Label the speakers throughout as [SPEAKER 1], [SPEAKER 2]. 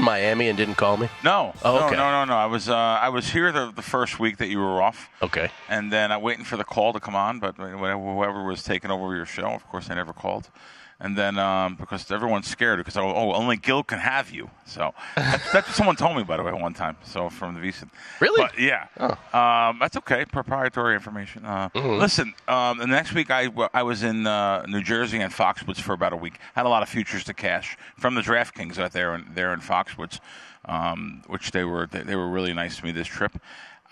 [SPEAKER 1] Miami and didn't call me?
[SPEAKER 2] No.
[SPEAKER 1] Oh, okay.
[SPEAKER 2] No. I was here the first week that you were off.
[SPEAKER 1] Okay.
[SPEAKER 2] And then I'm waiting for the call to come on, but whoever was taking over your show, of course, they never called. And then because everyone's scared because only Gill can have you. So that's what someone told me, by the way, one time. So from the VSiN.
[SPEAKER 1] Really?
[SPEAKER 2] But, yeah.
[SPEAKER 1] Oh.
[SPEAKER 2] That's okay. Proprietary information. Listen, the next week I was in New Jersey and Foxwoods for about a week. Had a lot of futures to cash from the DraftKings out there in Foxwoods, which they were really nice to me this trip.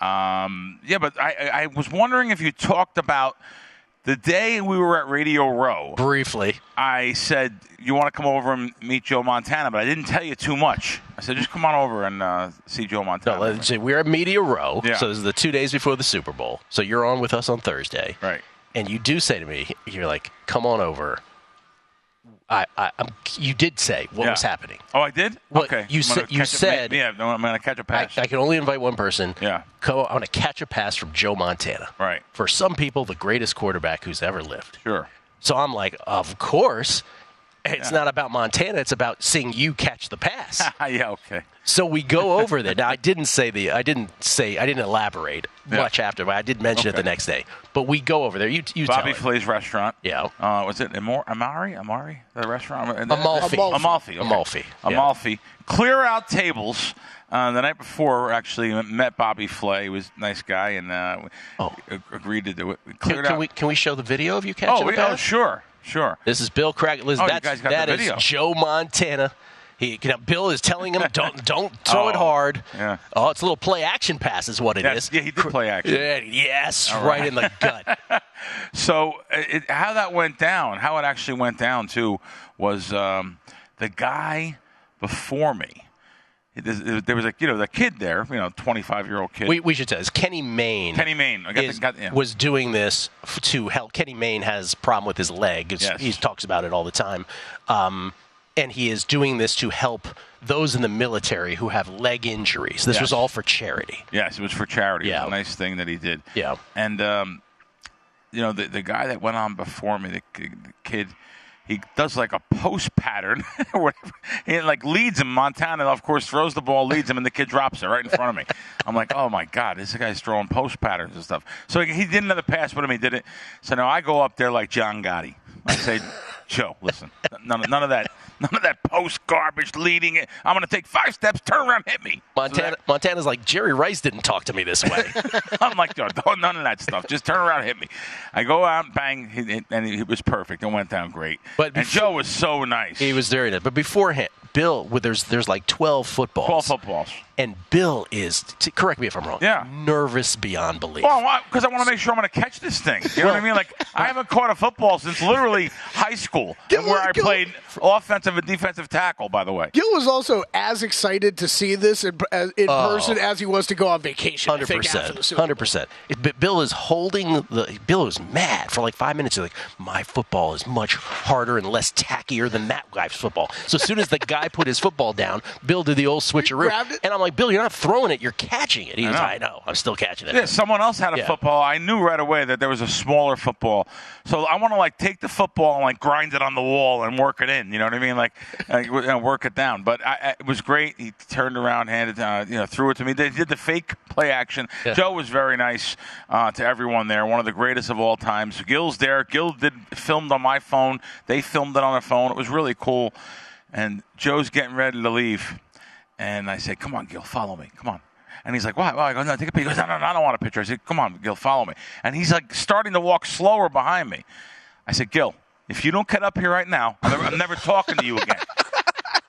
[SPEAKER 2] But I was wondering if you talked about the day we were at Radio Row.
[SPEAKER 1] Briefly.
[SPEAKER 2] I said, you want to come over and meet Joe Montana, but I didn't tell you too much. I said, just come on over and see Joe Montana.
[SPEAKER 1] No, let's see. We're at Media Row,
[SPEAKER 2] Yeah.
[SPEAKER 1] so this is the 2 days before the Super Bowl. So you're on with us on Thursday.
[SPEAKER 2] Right.
[SPEAKER 1] And you do say to me, you're like, come on over. You did say what was happening.
[SPEAKER 2] Oh, I did?
[SPEAKER 1] What
[SPEAKER 2] okay.
[SPEAKER 1] You said.
[SPEAKER 2] I'm going to catch a pass.
[SPEAKER 1] I can only invite one person.
[SPEAKER 2] Yeah.
[SPEAKER 1] I'm going to catch a pass from Joe Montana.
[SPEAKER 2] Right.
[SPEAKER 1] For some people, the greatest quarterback who's ever lived.
[SPEAKER 2] Sure.
[SPEAKER 1] So I'm like, of course. It's not about Montana. It's about seeing you catch the pass.
[SPEAKER 2] Yeah. Okay.
[SPEAKER 1] So we go over there. Now I didn't elaborate much after, but I did mention it the next day. But we go over there. You
[SPEAKER 2] Bobby
[SPEAKER 1] tell
[SPEAKER 2] Flay's restaurant.
[SPEAKER 1] Yeah.
[SPEAKER 2] Was it Amari? The restaurant.
[SPEAKER 1] Amalfi.
[SPEAKER 2] Clear out tables. The night before, actually met Bobby Flay. He was a nice guy and agreed to do it.
[SPEAKER 1] Can we show the video of you catching the pass?
[SPEAKER 2] Oh, sure. This
[SPEAKER 1] is Bill Krackomberger. That is Joe Montana. Bill is telling him, don't throw it hard.
[SPEAKER 2] Yeah.
[SPEAKER 1] Oh, it's a little play action pass is what it is.
[SPEAKER 2] Yeah, he did play action.
[SPEAKER 1] Yes, right in the gut.
[SPEAKER 2] So how that went down, how it actually went down, too, was the guy before me. There was the kid there, 25-year-old kid.
[SPEAKER 1] We should say this. Kenny Mayne. Was doing this to help. Kenny Mayne has a problem with his leg.
[SPEAKER 2] Yes.
[SPEAKER 1] He talks about it all the time. And he is doing this to help those in the military who have leg injuries. This was all for charity.
[SPEAKER 2] Yes, it was for charity.
[SPEAKER 1] Yeah.
[SPEAKER 2] It was a nice thing that he did.
[SPEAKER 1] Yeah.
[SPEAKER 2] And, the guy that went on before me, the kid, he does like a post pattern or whatever. He leads him. Montana, of course, throws the ball, leads him, and the kid drops it right in front of me. I'm like, oh, my God, this guy's throwing post patterns and stuff. So he did another pass with him. He did it. So now I go up there like John Gotti. I say, Joe, listen, none of that. None of that post garbage leading it. I'm going to take 5 steps, turn around, hit me.
[SPEAKER 1] Montana's like, Jerry Rice didn't talk to me this way.
[SPEAKER 2] I'm like, none of that stuff. Just turn around, hit me. I go out, bang, and it was perfect. It went down great. And Joe was so nice.
[SPEAKER 1] He was very nice. But beforehand, Bill, there's like 12 footballs.
[SPEAKER 2] 12 footballs.
[SPEAKER 1] And Bill is, correct me if I'm wrong, nervous beyond belief.
[SPEAKER 2] Well, because I want to make sure I'm going to catch this thing. You know what I mean? Like, I haven't caught a football since literally high school, where I played offensive and defensive tackle, by the way.
[SPEAKER 3] Gill was also as excited to see this in person as he was to go on vacation.
[SPEAKER 1] 100%. 100%. Bill is Bill was mad for like 5 minutes. He's like, my football is much harder and less tackier than that guy's football. So as soon as the guy put his football down, Bill did the old switcheroo. And I'm like, Bill, you're not throwing it, you're catching it. He was like, I know, I'm still catching it.
[SPEAKER 2] Yeah, someone else had a football. I knew right away that there was a smaller football. So I want to take the football and grind it on the wall and work it in. You know what I mean? Work it down. But it was great. He turned around, threw it to me. They did the fake play action. Yeah. Joe was very nice to everyone there. One of the greatest of all times. Gill's there. Gill filmed on my phone. They filmed it on their phone. It was really cool. And Joe's getting ready to leave. And I said, come on, Gill, follow me. Come on. And he's like, why? I go, no, take a picture. He goes, no, I don't want a picture. I said, come on, Gill, follow me. And he's starting to walk slower behind me. I said, Gill, if you don't get up here right now, I'm never talking to you again.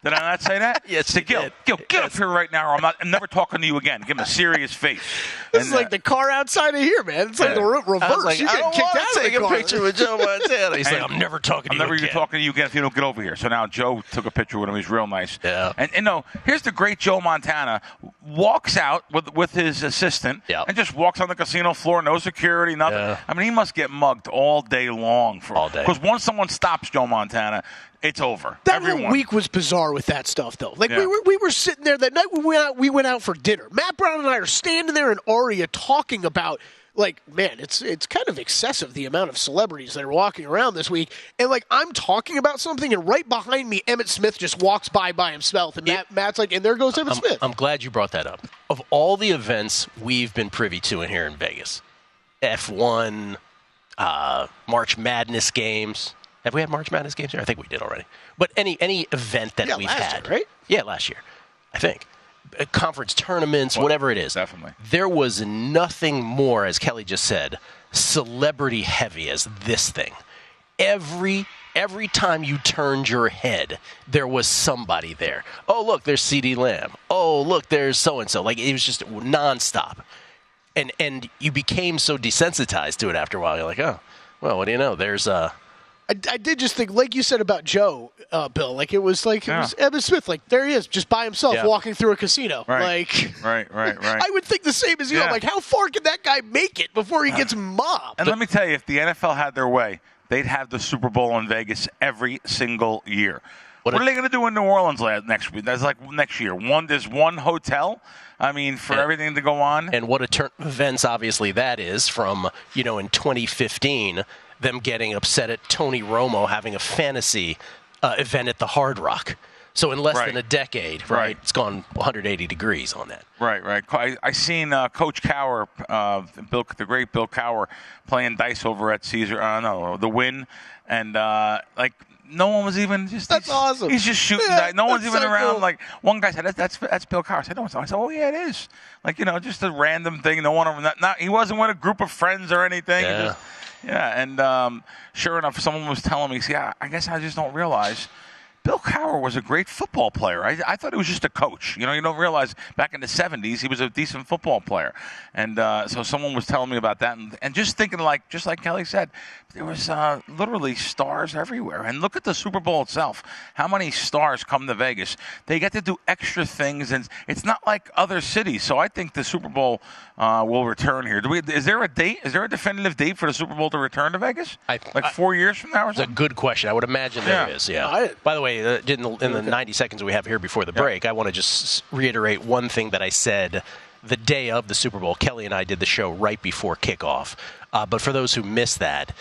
[SPEAKER 2] Did I not say that?
[SPEAKER 1] Yes,
[SPEAKER 2] you did. Gill, get up here right now, or I'm never talking to you again. Give him a serious face.
[SPEAKER 3] This is like the car outside of here, man. It's like the reverse.
[SPEAKER 1] Like,
[SPEAKER 3] you get kicked out of the car.
[SPEAKER 1] Take a picture with Joe Montana. He's like, I'm never talking to you again.
[SPEAKER 2] I'm never talking to you again if you don't get over here. So now Joe took a picture with him. He's real nice.
[SPEAKER 1] Yeah.
[SPEAKER 2] And here's the great Joe Montana. Walks out with his assistant and just walks on the casino floor. No security, nothing. Yeah. I mean, he must get mugged all day long.
[SPEAKER 1] All day.
[SPEAKER 2] Because once someone stops Joe Montana, it's over.
[SPEAKER 3] That whole week was bizarre with that stuff, though. We were sitting there that night we went out for dinner. Matt Brown and I are standing there in Aria talking about like, man, it's kind of excessive, the amount of celebrities that are walking around this week. And, like, I'm talking about something, and right behind me, Emmitt Smith just walks by himself. And Matt's like, and there goes Emmitt Smith.
[SPEAKER 1] I'm glad you brought that up. Of all the events we've been privy to in here in Vegas, F1, March Madness games. Have we had March Madness games here? I think we did already. But any event that we've had.
[SPEAKER 3] Year, right?
[SPEAKER 1] Yeah, last year, I think. Conference tournaments, whatever it is.
[SPEAKER 2] Definitely.
[SPEAKER 1] There was nothing more, as Kelley just said, celebrity heavy as this thing. Every time you turned your head, there was somebody there. Oh, look, there's C.D. Lamb. Oh, look, there's so-and-so. Like, it was just nonstop. And you became so desensitized to it after a while. You're like, oh, well, what do you know? There's
[SPEAKER 3] I did just think, like you said about Joe, Bill, like it was Emmitt Smith, like there he is, just by himself walking through a casino.
[SPEAKER 2] Right.
[SPEAKER 3] Like,
[SPEAKER 2] Right.
[SPEAKER 3] I would think the same as you. I'm like, how far can that guy make it before he gets mobbed?
[SPEAKER 2] And let me tell you, if the NFL had their way, they'd have the Super Bowl in Vegas every single year. What are they going to do in New Orleans next week? That's like next year. There's one hotel. I mean, for everything to go on.
[SPEAKER 1] And what a turn of events, obviously, that is from, in 2015, them getting upset at Tony Romo having a fantasy event at the Hard Rock. So in less than a decade, right, it's gone 180 degrees on that.
[SPEAKER 2] Right. I seen Coach Cower, the great Bill Cower, playing dice over at the Wynn, and no one was even just.
[SPEAKER 3] That's awesome.
[SPEAKER 2] He's just shooting. No one's even around.
[SPEAKER 3] Cool.
[SPEAKER 2] Like one guy said, "That's Bill Cower." I said, "No." I said, "Oh yeah, it is." Like just a random thing. No one. He wasn't with a group of friends or anything.
[SPEAKER 1] Yeah.
[SPEAKER 2] And sure enough, someone was telling me, I guess I just don't realize Bill Cowher was a great football player. I thought he was just a coach. You don't realize back in the 70s he was a decent football player. And so someone was telling me about that. And just thinking, just like Kelley said, there was literally stars everywhere. And look at the Super Bowl itself. How many stars come to Vegas? They get to do extra things, and it's not like other cities. So I think the Super Bowl will return here. Is there a date? Is there a definitive date for the Super Bowl to return to Vegas? 4 years from now or something?
[SPEAKER 1] It's a good question. I would imagine there is, yeah. By the way, in the 90 seconds we have here before the break, I want to just reiterate one thing that I said the day of the Super Bowl. Kelley and I did the show right before kickoff. But for those who missed that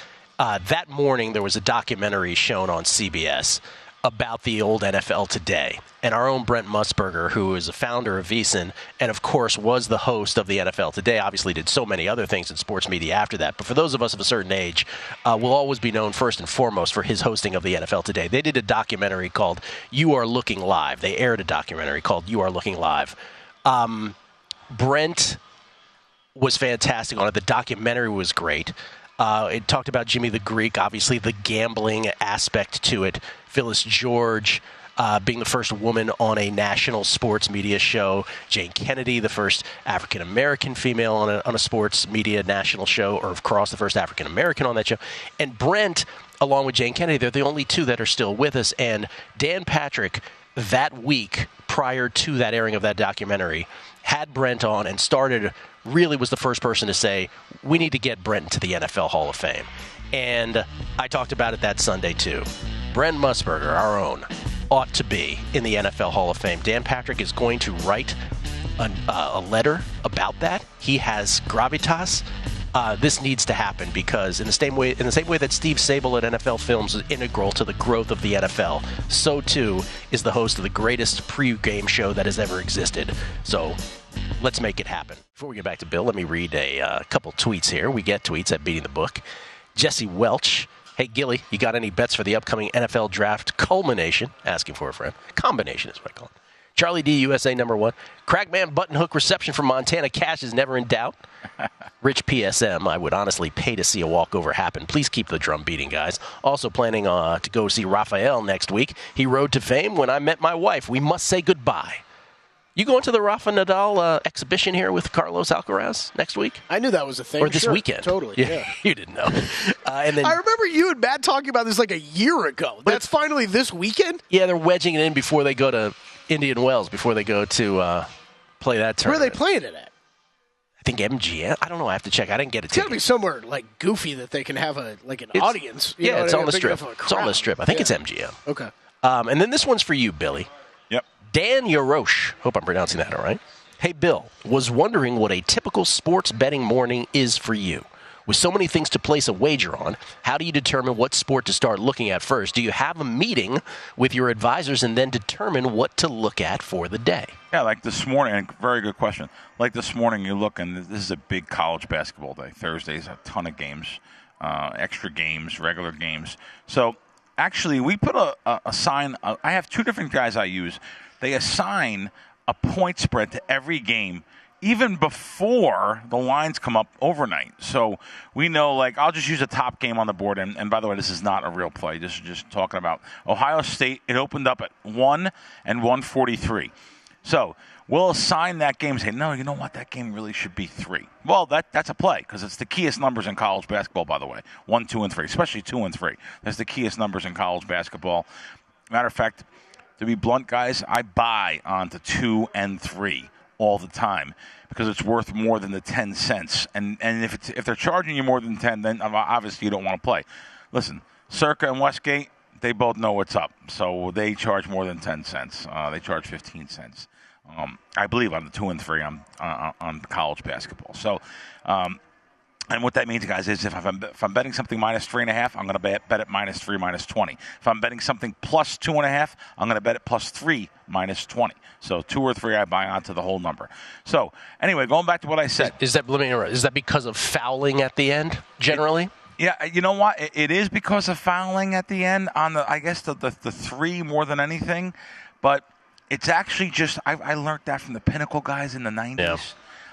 [SPEAKER 1] morning there was a documentary shown on CBS about the old NFL Today. And our own Brent Musberger, who is a founder of VSiN and, of course, was the host of the NFL Today, obviously did so many other things in sports media after that. But for those of us of a certain age, will always be known first and foremost for his hosting of the NFL Today. They did a documentary called You Are Looking Live. They aired a documentary called You Are Looking Live. Brent was fantastic on it. The documentary was great. It talked about Jimmy the Greek, obviously the gambling aspect to it. Phyllis George being the first woman on a national sports media show. Jane Kennedy, the first African-American female on a sports media national show, or of course the first African-American on that show. And Brent, along with Jane Kennedy, they're the only two that are still with us. And Dan Patrick, that week prior to that airing of that documentary, had Brent on and really was the first person to say, we need to get Brent into the NFL Hall of Fame. And I talked about it that Sunday too. Brent Musberger, our own, ought to be in the NFL Hall of Fame. Dan Patrick is going to write a letter about that. He has gravitas. This needs to happen because in the same way that Steve Sabol at NFL Films is integral to the growth of the NFL, so too is the host of the greatest pre-game show that has ever existed. So let's make it happen. Before we get back to Bill, let me read a couple tweets here. We get tweets at Beating the Book. Jesse Welch. Hey, Gilly, you got any bets for the upcoming NFL draft culmination? Asking for a friend. Combination is what I call it. Charlie D, USA #1. Crackman button hook reception from Montana Cash is never in doubt. Rich PSM, I would honestly pay to see a walkover happen. Please keep the drum beating, guys. Also planning to go see Raphael next week. He rode to fame when I met my wife. We must say goodbye. You going to the Rafa Nadal exhibition here with Carlos Alcaraz next week?
[SPEAKER 3] I knew that was a thing.
[SPEAKER 1] Or this weekend.
[SPEAKER 3] Totally, yeah.
[SPEAKER 1] You didn't know. And then,
[SPEAKER 3] I remember you and Matt talking about this like a year ago. That's finally this weekend?
[SPEAKER 1] Yeah, they're wedging it in before they go to Indian Wells, before they go to play that tournament.
[SPEAKER 3] Where are they playing it at?
[SPEAKER 1] I think MGM. I don't know. I have to check. I didn't get a ticket.
[SPEAKER 3] It's got to be somewhere like goofy that they can have an audience.
[SPEAKER 1] Yeah, it's on the strip. It's on the strip. I think it's MGM.
[SPEAKER 3] Okay.
[SPEAKER 1] And then this one's for you, Billy.
[SPEAKER 2] Yep.
[SPEAKER 1] Dan Yarosh, hope I'm pronouncing that all right, Hey, Bill, was wondering what a typical sports betting morning is for you. With so many things to place a wager on, how do you determine what sport to start looking at first? Do you have a meeting with your advisors and then determine what to look at for the day?
[SPEAKER 2] Yeah, like this morning, very good question. Like this morning, you look, and this is a big college basketball day. Thursday's a ton of games, extra games, regular games. So actually, we put a sign. I have two different guys I use. They assign a point spread to every game, even before the lines come up overnight. So we know, like, I'll just use a top game on the board. And by the way, this is not a real play. This is just talking about Ohio State. It opened up at 1 and 143. So we'll assign that game and say, no, you know what? That game really should be 3. Well, that's a play because it's the keyest numbers in college basketball, by the way. 1, 2, and 3, especially 2 and 3. That's the keyest numbers in college basketball. Matter of fact, to be blunt, guys, I buy onto 2 and 3 all the time because it's worth more than the 10 cents. And if they're charging you more than 10, then obviously you don't want to play. Listen, Circa and Westgate, they both know what's up. So they charge more than 10 cents. They charge 15 cents. I believe on the 2 and 3 on college basketball. So, and what that means, guys, is if I'm betting something minus 3.5, I'm going to bet it minus 3, minus 20. If I'm betting something plus 2.5, I'm going to bet it plus 3, minus 20. So 2 or 3, I buy onto the whole number. So anyway, going back to what I said,
[SPEAKER 1] is that because of fouling at the end generally?
[SPEAKER 2] Yeah, you know what? It is because of fouling at the end on the 3 more than anything, but it's actually just I learned that from the Pinnacle guys in the 90s. Yeah.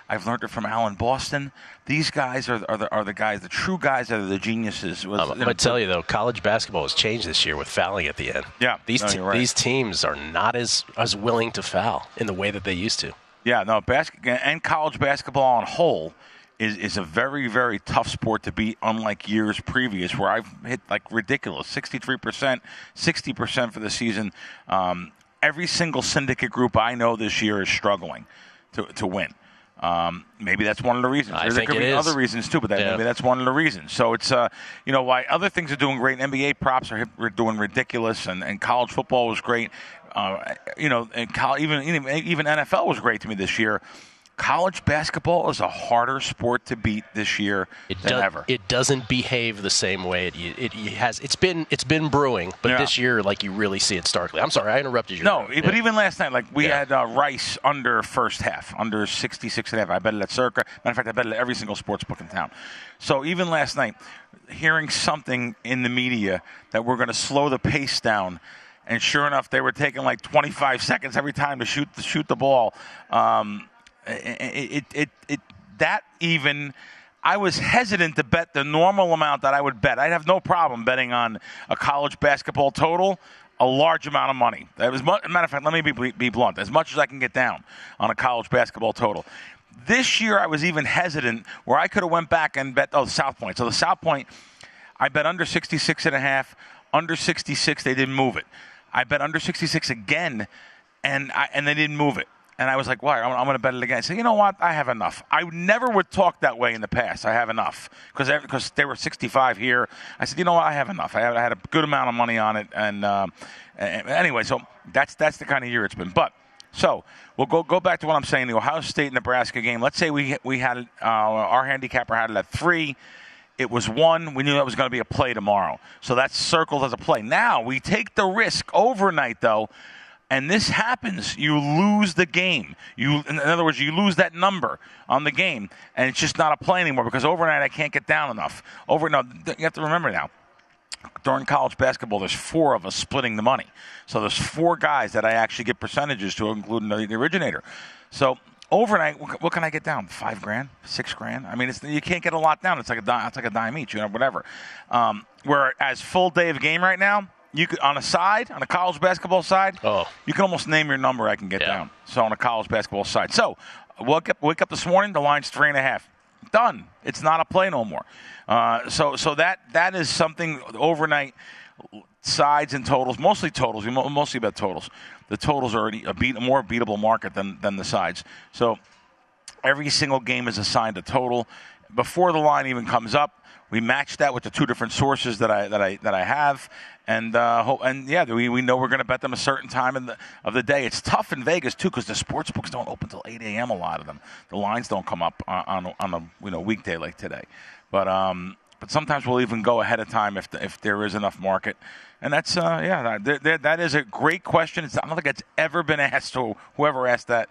[SPEAKER 2] I've learned it from Alan Boston. These guys are the guys, the true guys that are the geniuses.
[SPEAKER 1] I'm going to tell you, though, college basketball has changed this year with fouling at the end.
[SPEAKER 2] Yeah,
[SPEAKER 1] these teams are not as willing to foul in the way that they used to.
[SPEAKER 2] Yeah, no, and college basketball on whole is a very, very tough sport to beat, unlike years previous where I've hit like ridiculous, 63%, 60% for the season. Every single syndicate group I know this year is struggling to win. Maybe that's one of the reasons. There could be other reasons too, but maybe that's one of the reasons. So it's why other things are doing great. NBA props are doing ridiculous, and college football was great. And even NFL was great to me this year. College basketball is a harder sport to beat this year than ever.
[SPEAKER 1] It doesn't behave the same way it has. It's been brewing, but this year, like, you really see it starkly. I'm sorry, I interrupted you.
[SPEAKER 2] No, but even last night, like, we had Rice under first half, under 66.5. I bet it at Circa. Matter of fact, I bet it at every single sports book in town. So even last night, hearing something in the media that we're going to slow the pace down, and sure enough, they were taking like 25 seconds every time to shoot the ball. I was hesitant to bet the normal amount that I would bet. I'd have no problem betting on a college basketball total, a large amount of money. Matter of fact, let me be blunt. As much as I can get down on a college basketball total. This year, I was even hesitant where I could have went back and bet, South Point. So the South Point, I bet under 66.5, under 66, they didn't move it. I bet under 66 again, and they didn't move it. And I was like, why? I'm going to bet it again. I said, you know what? I have enough. I never would talk that way in the past. I have enough. Because they were 65 here. I said, you know what? I have enough. I had a good amount of money on it. And anyway, so that's the kind of year it's been. But, so, we'll go back to what I'm saying. The Ohio State-Nebraska game. Let's say we had our handicapper had it at 3. It was 1. We knew that was going to be a play tomorrow. So that's circled as a play. Now, we take the risk overnight, though. And this happens, you lose the game. In other words, you lose that number on the game, and it's just not a play anymore because overnight I can't get down enough. You have to remember now, during college basketball, there's 4 of us splitting the money. So there's 4 guys that I actually get percentages to, including the originator. So overnight, what can I get down? $5,000, $6,000. I mean, you can't get a lot down. It's like a dime each, whatever. Whereas full day of game right now. You could on a college basketball side, you can almost name your number I can get down. So on a college basketball side. So wake up this morning, the line's 3.5. Done. It's not a play no more. So that is something overnight sides and totals, mostly totals. We mostly bet totals. The totals are a more beatable market than the sides. So every single game is assigned a total. before the line even comes up, we match that with the two different sources that I have, and we know we're going to bet them a certain time of the day. It's tough in Vegas too because the sports books don't open till 8 a.m. A lot of them. The lines don't come up on a weekday like today, but sometimes we'll even go ahead of time if there is enough market. And that's that is a great question. I don't think it's ever been asked. So whoever asked that,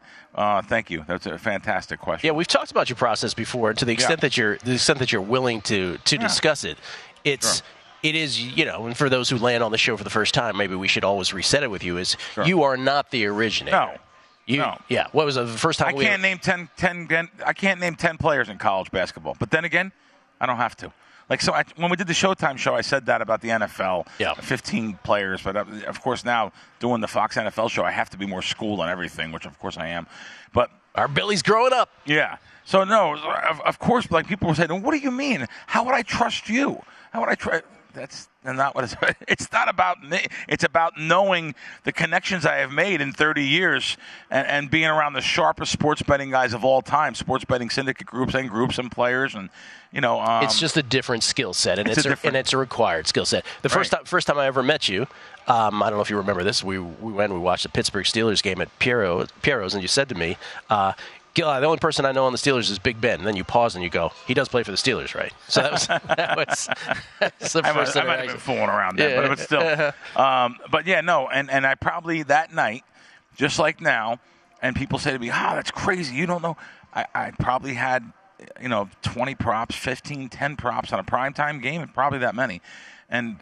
[SPEAKER 2] thank you. That's a fantastic question.
[SPEAKER 1] Yeah, we've talked about your process before, and to the extent that you're willing to discuss it, it is, and for those who land on the show for the first time, maybe we should always reset it with you. You are not the originator.
[SPEAKER 2] No.
[SPEAKER 1] Yeah. What was the first time?
[SPEAKER 2] I can't name 10. I can't name 10 players in college basketball. But then again, I don't have to. When we did the Showtime show, I said that about the NFL.
[SPEAKER 1] Yeah.
[SPEAKER 2] 15 players. But, of course, now doing the Fox NFL show, I have to be more schooled on everything, which, of course, I am. But
[SPEAKER 1] our Billy's growing up.
[SPEAKER 2] Yeah. So, no, of course, people were saying, what do you mean? How would I trust you? How would I trust? That's not what it's not about me. It's about knowing the connections I have made in 30 years and being around the sharpest sports betting guys of all time, sports betting syndicate groups and players. And,
[SPEAKER 1] it's just a different skill set, and it's a required skill set. The first time I ever met you, I don't know if you remember this, we watched the Pittsburgh Steelers game at Piero's, and you said to me, Gill, the only person I know on the Steelers is Big Ben. And then you pause and you go, he does play for the Steelers, right? So that's the first
[SPEAKER 2] I might have been fooling around then, but it was still. And I probably that night, just like now, and people say to me, that's crazy. You don't know. I probably had, 20 props, 15, 10 props on a primetime game, and probably that many. And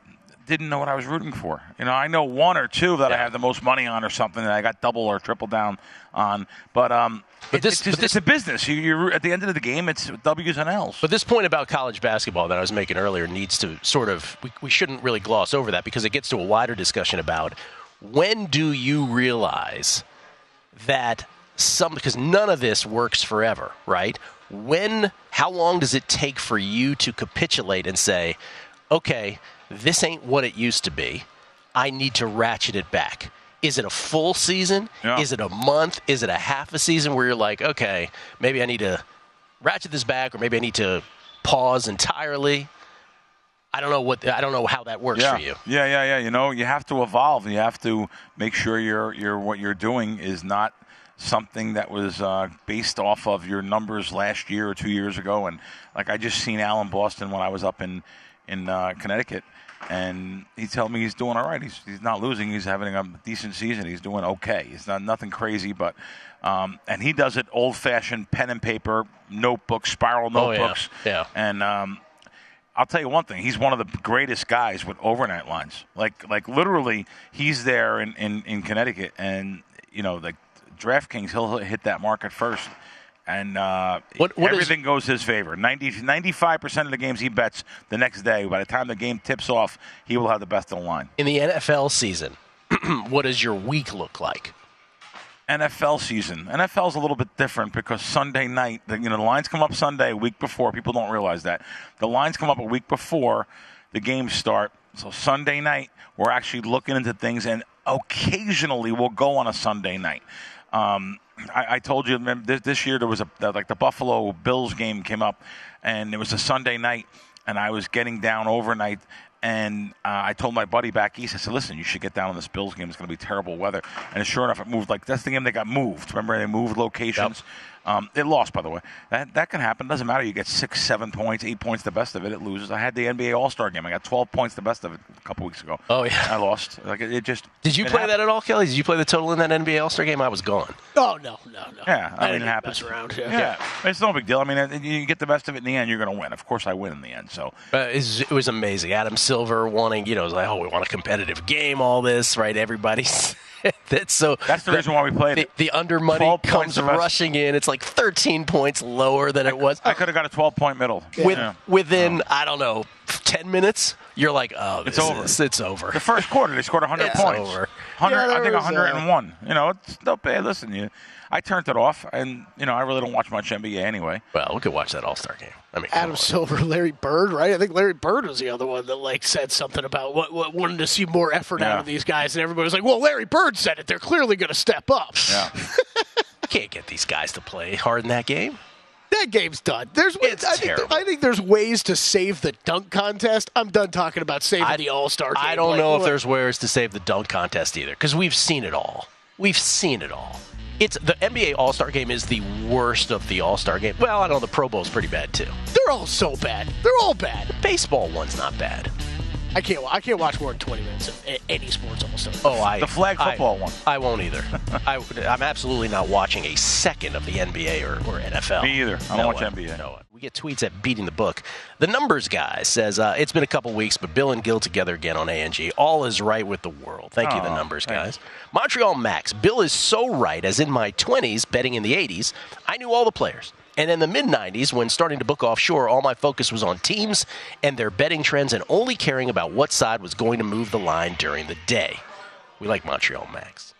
[SPEAKER 2] didn't know what I was rooting for. I know one or two that I have the most money on or something that I got double or triple down on. But it's a business. You're at the end of the game, it's W's and L's.
[SPEAKER 1] But this point about college basketball that I was making earlier needs to sort of, we shouldn't really gloss over that because it gets to a wider discussion about when do you realize that because none of this works forever, right? How long does it take for you to capitulate and say, okay, this ain't what it used to be. I need to ratchet it back. Is it a full season?
[SPEAKER 2] Yeah.
[SPEAKER 1] Is it a month? Is it a half a season where you're like, okay, maybe I need to ratchet this back, or maybe I need to pause entirely? I don't know how that works for you.
[SPEAKER 2] Yeah. You have to evolve. You have to make sure what you're doing is not something that was based off of your numbers last year or 2 years ago. And I just seen Alan Boston when I was up in Connecticut. And he told me he's doing all right. He's not losing. He's having a decent season. He's doing okay. It's not nothing crazy, but and he does it old-fashioned pen and paper notebooks, spiral notebooks.
[SPEAKER 1] Yeah.
[SPEAKER 2] And I'll tell you one thing. He's one of the greatest guys with overnight lines. Like literally, he's there in Connecticut, and DraftKings, he'll hit that market first. And everything goes his favor. 95% of the games he bets the next day, by the time the game tips off, he will have the best of the line.
[SPEAKER 1] In the NFL season, what does your week look like?
[SPEAKER 2] NFL season. NFL's a little bit different because Sunday night, the lines come up Sunday, a week before. People don't realize that. The lines come up a week before the games start. So Sunday night, we're actually looking into things, and occasionally we'll go on a Sunday night. I told you, this year there was the Buffalo Bills game came up, and it was a Sunday night, and I was getting down overnight, and I told my buddy back east, I said, listen, you should get down on this Bills game. It's going to be terrible weather. And sure enough, it moved. That's the game that got moved. Remember, they moved locations. Yep. It lost, by the way. That can happen. It doesn't matter. You get 6, 7 points, 8 points, the best of it. It loses. I had the NBA All-Star game. I got 12 points, the best of it, a couple weeks ago.
[SPEAKER 1] Oh, yeah.
[SPEAKER 2] I lost. It just.
[SPEAKER 1] Did you play that at all, Kelley? Did you play the total in that NBA All-Star game? I was gone.
[SPEAKER 3] Oh, no.
[SPEAKER 2] Yeah,
[SPEAKER 3] I didn't
[SPEAKER 2] it happens.
[SPEAKER 3] Mess around.
[SPEAKER 2] Yeah. It's no big deal. I mean, you get the best of it in the end, you're going to win. Of course, I win in the end. So
[SPEAKER 1] it was amazing. Adam Silver wanting, it was like, we want a competitive game. All this, right? Everybody's. That's the
[SPEAKER 2] reason why we played it.
[SPEAKER 1] The under money comes rushing in. It's like 13 points lower than it was.
[SPEAKER 2] I could have got a 12-point middle.
[SPEAKER 1] Within, I don't know, 10 minutes, you're like,
[SPEAKER 2] it's over.
[SPEAKER 1] It's over.
[SPEAKER 2] The first quarter, they scored 100 points.
[SPEAKER 1] Over.
[SPEAKER 2] 100, I think 101. It's no bad. Listen, I turned it off, and I really don't watch much NBA anyway.
[SPEAKER 1] Well, we could watch that All-Star game. I mean,
[SPEAKER 3] Adam Silver, Larry Bird, right? I think Larry Bird was the other one that said something about what wanted to see more effort out of these guys, and everybody was like, "Well, Larry Bird said it. They're clearly going to step up."
[SPEAKER 2] Yeah.
[SPEAKER 1] Can't get these guys to play hard in that game.
[SPEAKER 3] that game's done. I think there's ways to save the dunk contest. I'm done talking about saving the All-Star game.
[SPEAKER 1] I don't know if there's ways to save the dunk contest either, because we've seen it all. We've seen it all. The NBA All-Star game is the worst of the All-Star game. Well, I know the Pro Bowl's pretty bad too.
[SPEAKER 3] They're all so bad. They're all bad.
[SPEAKER 1] The baseball one's not bad.
[SPEAKER 3] I can't watch more than 20 minutes of any sports All-Star.
[SPEAKER 2] The flag football one.
[SPEAKER 1] I won't either. I'm absolutely not watching a second of the NBA or NFL.
[SPEAKER 2] Me either. I don't watch NBA.
[SPEAKER 1] No. We get tweets at Beating the Book. The Numbers Guy says, it's been a couple weeks, but Bill and Gill together again on ANG. All is right with the world. Thank you, The Numbers Guys. Montreal Max. Bill is so right, as in my 20s, betting in the 80s, I knew all the players. And in the mid-90s, when starting to book offshore, all my focus was on teams and their betting trends and only caring about what side was going to move the line during the day. We like Montreal Max.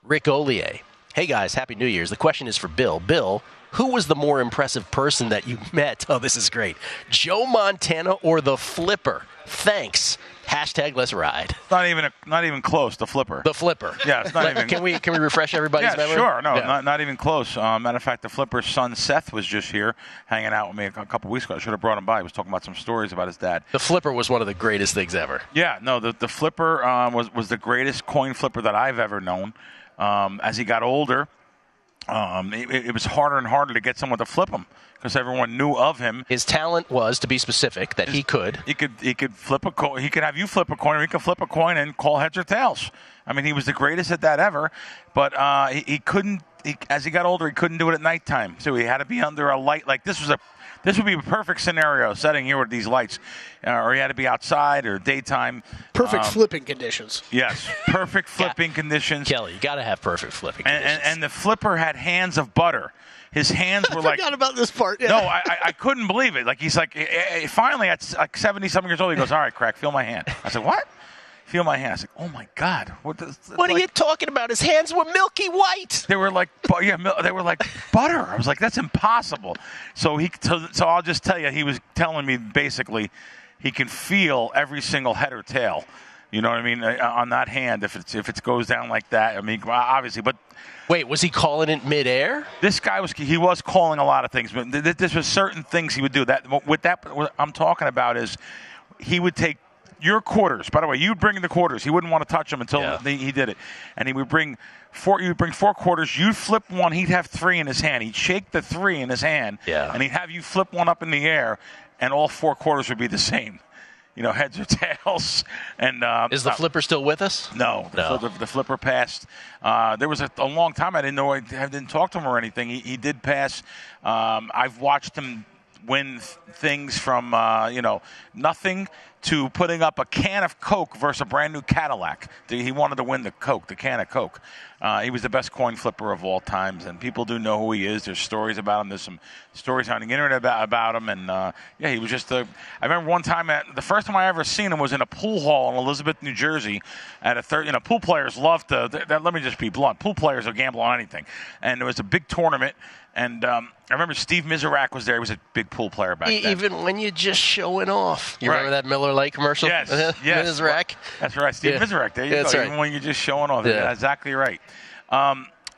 [SPEAKER 1] Rick Ollier. Hey, guys, Happy New Year's. The question is for Bill. Bill, who was the more impressive person that you met? Oh, this is great. Joe Montana or the Flipper? Thanks. Hashtag let's ride.
[SPEAKER 2] Not even close. The Flipper.
[SPEAKER 1] The Flipper.
[SPEAKER 2] Yeah, it's not even.
[SPEAKER 1] Can we refresh everybody's memory?
[SPEAKER 2] Sure. No, not even close. Matter of fact, the Flipper's son Seth was just here hanging out with me a couple weeks ago. I should have brought him by. He was talking about some stories about his dad.
[SPEAKER 1] The Flipper was one of the greatest things ever.
[SPEAKER 2] Yeah. No, the Flipper was the greatest coin flipper that I've ever known. As he got older, it was harder and harder to get someone to flip him, because everyone knew of him.
[SPEAKER 1] His talent was, to be specific, that he could
[SPEAKER 2] flip a coin. He could have you flip a coin, or he could flip a coin and call heads or tails. I mean, he was the greatest at that ever. But he couldn't. As he got older, he couldn't do it at nighttime. So he had to be under a light. Like this would be a perfect scenario setting here with these lights, or he had to be outside or daytime.
[SPEAKER 3] Perfect flipping conditions.
[SPEAKER 2] Yes, perfect flipping conditions.
[SPEAKER 1] Kelly, you got to have perfect flipping conditions.
[SPEAKER 2] And the Flipper had hands of butter. His hands were
[SPEAKER 3] I forgot about this part. Yeah.
[SPEAKER 2] No, I couldn't believe it. Like he's like, finally at like 70-something years old, he goes, "All right, Crack, feel my hand." I said, "What?" Feel my hand. I said, "Oh my God, what
[SPEAKER 1] are you talking about? His hands were milky white."
[SPEAKER 2] They were like, they were like butter. I was like, "That's impossible." So I'll just tell you, he was telling me basically, he can feel every single head or tail. You know what I mean? On that hand, if it goes down like that, I mean, obviously, but.
[SPEAKER 1] Wait, was he calling it midair?
[SPEAKER 2] This guy was calling a lot of things, but this was certain things he would do. What I'm talking about is he would take your quarters. By the way, you'd bring the quarters. He wouldn't want to touch them until he did it. And he would bring four quarters. You'd flip one. He'd have three in his hand. He'd shake the three in his hand.
[SPEAKER 1] Yeah.
[SPEAKER 2] And he'd have you flip one up in the air, and all four quarters would be the same. You know, heads or tails. And
[SPEAKER 1] is the Flipper still with us?
[SPEAKER 2] No. The Flipper passed. There was a long time I didn't know. I didn't talk to him or anything. He did pass. I've watched him win things from nothing to putting up a can of Coke versus a brand new Cadillac. He wanted to win the can of Coke. He was the best coin flipper of all times, and people do know who he is. There's stories about him. There's some stories on the internet about him, and he was just I remember one time, the first time I ever seen him was in a pool hall in Elizabeth, New Jersey. At pool players love to. Let me just be blunt. Pool players will gamble on anything, and there was a big tournament. And I remember Steve Miserak was there. He was a big pool player back then.
[SPEAKER 1] Even when you're just showing off. You remember that Miller Lite commercial?
[SPEAKER 2] Yes.
[SPEAKER 1] Miserak?
[SPEAKER 2] That's right. Steve Miserak. There you go.
[SPEAKER 1] Right.
[SPEAKER 2] Even when you're just showing off. Yeah. Exactly right.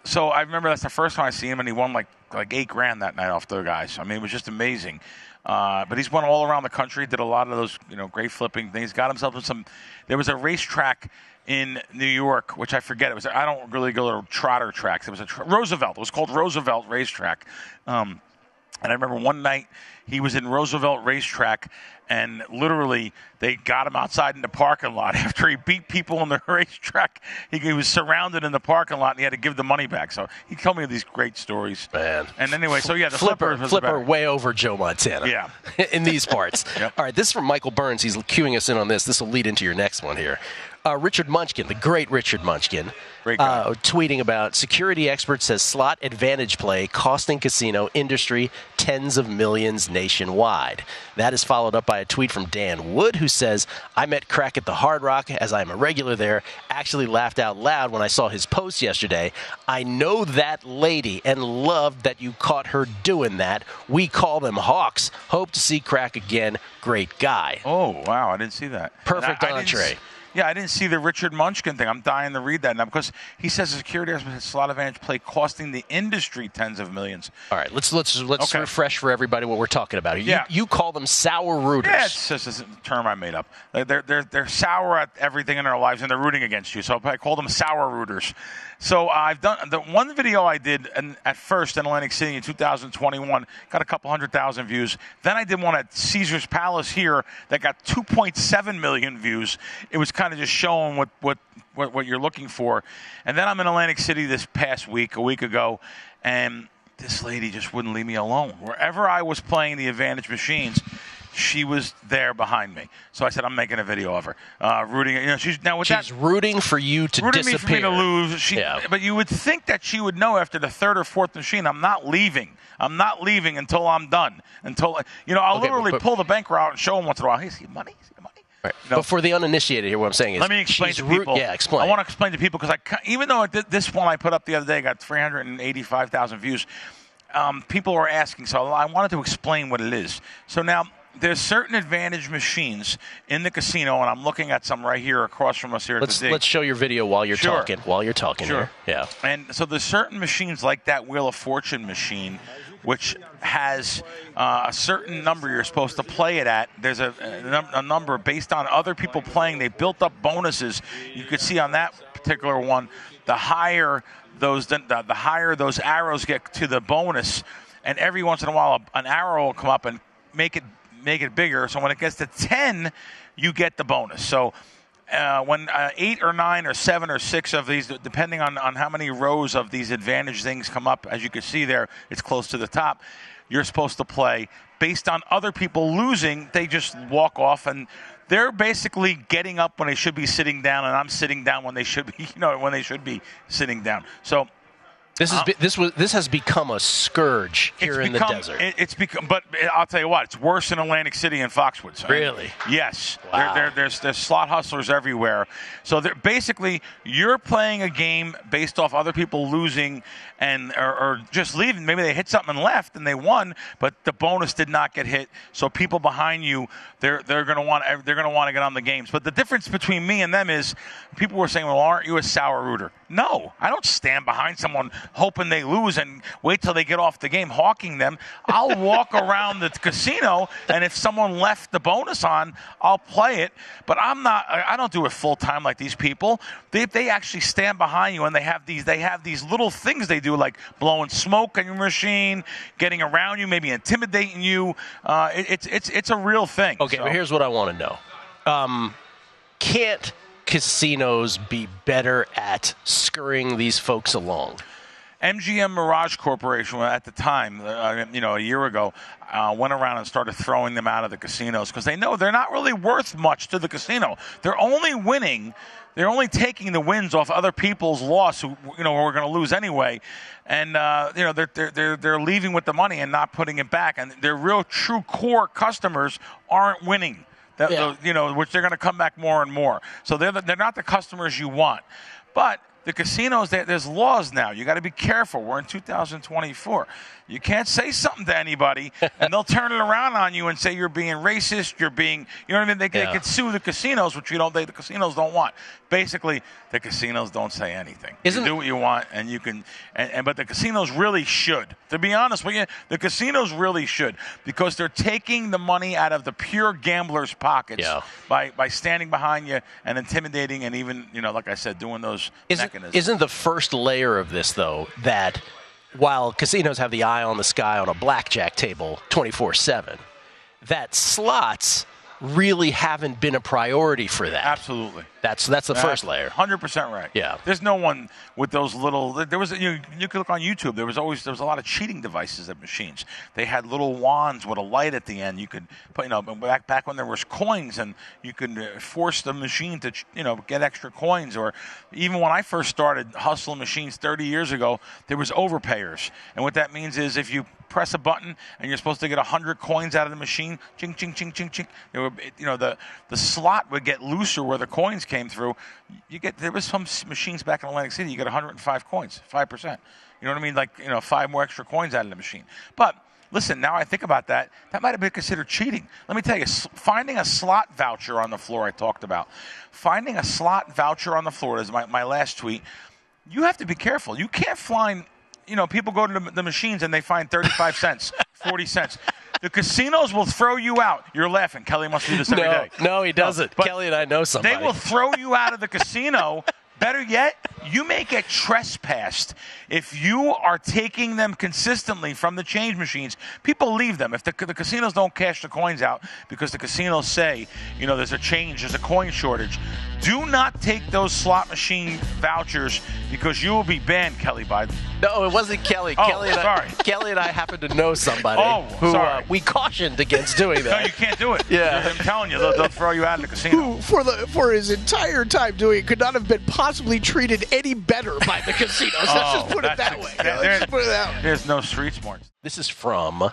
[SPEAKER 2] So I remember that's the first time I seen him, and he won like $8,000 that night off the guys. I mean, it was just amazing. But he's won all around the country, did a lot of those great flipping things. Got himself in some – there was a racetrack in New York, which I forget. It was. I don't really go to trotter tracks. It was Roosevelt. It was called Roosevelt Racetrack. And I remember one night he was in Roosevelt Racetrack, and literally they got him outside in the parking lot after he beat people on the racetrack. He was surrounded in the parking lot, and he had to give the money back. So he told me these great stories.
[SPEAKER 1] Man.
[SPEAKER 2] And anyway, so yeah, the
[SPEAKER 1] Flipper way over Joe Montana.
[SPEAKER 2] Yeah.
[SPEAKER 1] In these parts.
[SPEAKER 2] Yep.
[SPEAKER 1] All right, this is from Michael Burns. He's cueing us in on this. This will lead into your next one here. Richard Munchkin, the great Richard Munchkin, tweeting about security expert says slot advantage play costing casino industry tens of millions nationwide. That is followed up by a tweet from Dan Wood, who says, I met Crack at the Hard Rock as I'm a regular there. Actually laughed out loud when I saw his post yesterday. I know that lady and loved that you caught her doing that. We call them Hawks. Hope to see Crack again. Great guy.
[SPEAKER 2] Oh, wow. I didn't see that.
[SPEAKER 1] Perfect entree.
[SPEAKER 2] Yeah, I didn't see the Richard Munchkin thing. I'm dying to read that now because he says the security slot advantage play costing the industry tens of millions.
[SPEAKER 1] All right, let's refresh for everybody what we're talking about. You call them sour rooters.
[SPEAKER 2] Yeah, it's just a term I made up. They're sour at everything in their lives and they're rooting against you. So I call them sour rooters. So I've done the one video I did at first in Atlantic City in 2021, got a couple 100,000 views. Then I did one at Caesar's Palace here that got 2.7 million views. It was kind of just showing what you're looking for. And then I'm in Atlantic City this past week, a week ago, and this lady just wouldn't leave me alone. Wherever I was playing the Advantage machines, she was there behind me. So I said, I'm making a video of her, rooting. She's
[SPEAKER 1] rooting for you to
[SPEAKER 2] rooting
[SPEAKER 1] disappear.
[SPEAKER 2] For me to lose. But you would think that she would know after the third or fourth machine, I'm not leaving. I'm not leaving until I'm done. I'll literally pull the banker out and show him once in a while. Hey, see the money? See the money?
[SPEAKER 1] Right. But for the uninitiated here, what I'm saying is,
[SPEAKER 2] let me explain to people.
[SPEAKER 1] Explain.
[SPEAKER 2] I want to explain to people because even though this one I put up the other day got 385,000 views, people are asking. So I wanted to explain what it is. So now. There's certain Advantage machines in the casino, and I'm looking at some right here across from us here at the D.
[SPEAKER 1] Let's show your video while you're talking. While you're talking
[SPEAKER 2] Sure.
[SPEAKER 1] here. Yeah.
[SPEAKER 2] And so there's certain machines like that Wheel of Fortune machine, which has a certain number you're supposed to play it at. There's a number based on other people playing. They built up bonuses. You could see on that particular one, the higher those arrows get to the bonus, and every once in a while an arrow will come up and make it bigger. So when it gets to 10, you get the bonus. So when 8 or 9 or 7 or 6 of these, depending on how many rows of these Advantage things come up, as you can see there, it's close to the top, you're supposed to play. Based on other people losing, they just walk off, and they're basically getting up when they should be sitting down, and I'm sitting down when they should be, when they should be sitting down. So
[SPEAKER 1] this has become a scourge here in the desert.
[SPEAKER 2] It's become, but I'll tell you what, it's worse in Atlantic City and Foxwoods.
[SPEAKER 1] Really?
[SPEAKER 2] Yes.
[SPEAKER 1] Wow.
[SPEAKER 2] There's slot hustlers everywhere. So basically, you're playing a game based off other people losing or just leaving. Maybe they hit something and left and they won, but the bonus did not get hit. So people behind you, they're going to want to get on the games. But the difference between me and them is, people were saying, "Well, aren't you a sour rooter?" No, I don't stand behind someone hoping they lose and wait till they get off the game hawking them. I'll walk around the casino, and if someone left the bonus on, I'll play it. But I don't do it full time like these people. They actually stand behind you, and they have these little things they do, like blowing smoke on your machine, getting around you, maybe intimidating you. It's a real thing.
[SPEAKER 1] Okay, but here's what I want to know. Can't casinos be better at scurrying these folks along?
[SPEAKER 2] MGM Mirage Corporation at the time, a year ago, went around and started throwing them out of the casinos because they know they're not really worth much to the casino. They're only winning. They're only taking the wins off other people's loss who are going to lose anyway, and they're leaving with the money and not putting it back. And their real, true core customers aren't winning. Which they're going to come back more and more. So they're not the customers you want. But the casinos, there's laws now. You got to be careful. We're in 2024. You can't say something to anybody, and they'll turn it around on you and say you're being racist. You're being, you know what I mean? They could sue the casinos, which the casinos don't want. Basically, the casinos don't say anything. You do what you want, and you can. But the casinos really should. To be honest with you, the casinos really should, because they're taking the money out of the pure gamblers' pockets by standing behind you and intimidating, and even like I said, doing those mechanisms.
[SPEAKER 1] Isn't the first layer of this though that, while casinos have the eye on the sky on a blackjack table 24/7, that slots really haven't been a priority for that?
[SPEAKER 2] Absolutely.
[SPEAKER 1] That's the first layer.
[SPEAKER 2] 100% right.
[SPEAKER 1] Yeah.
[SPEAKER 2] There's no one with those little. There was you could look on YouTube. There was a lot of cheating devices at machines. They had little wands with a light at the end. You could put back when there was coins, and you could force the machine to get extra coins. Or even when I first started hustling machines 30 years ago, there was overpayers, and what that means is if you press a button and you're supposed to get 100 coins out of the machine, ching ching ching ching ching, there were the slot would get looser where the coins came through. There was some machines back in Atlantic City. You get 105 coins, 5%. You know what I mean? Like 5 more extra coins out of the machine. But listen, now I think about that. That might have been considered cheating. Let me tell you, finding a slot voucher on the floor. I talked about finding a slot voucher on the floor is my last tweet. You have to be careful. You can't find. People go to the machines and they find 35 cents, 40 cents. The casinos will throw you out. You're laughing. Kelley must do this every day.
[SPEAKER 1] No, he doesn't. Kelley and I know somebody.
[SPEAKER 2] They will throw you out of the casino. Better yet, you may get trespassed if you are taking them consistently from the change machines. People leave them. If the casinos don't cash the coins out because the casinos say, there's a coin shortage, do not take those slot machine vouchers because you will be banned, Kelley Bydlon.
[SPEAKER 1] No, it wasn't Kelley.
[SPEAKER 2] Oh,
[SPEAKER 1] Kelley and I happen to know somebody who we cautioned against doing that.
[SPEAKER 2] No, you can't do it.
[SPEAKER 1] Yeah.
[SPEAKER 2] I'm telling you, they'll throw you out of the casino.
[SPEAKER 3] Who, for his entire time doing it, could not have been possibly treated any better by the casinos. Let's just put it that way.
[SPEAKER 2] There's no street smarts.
[SPEAKER 1] This is from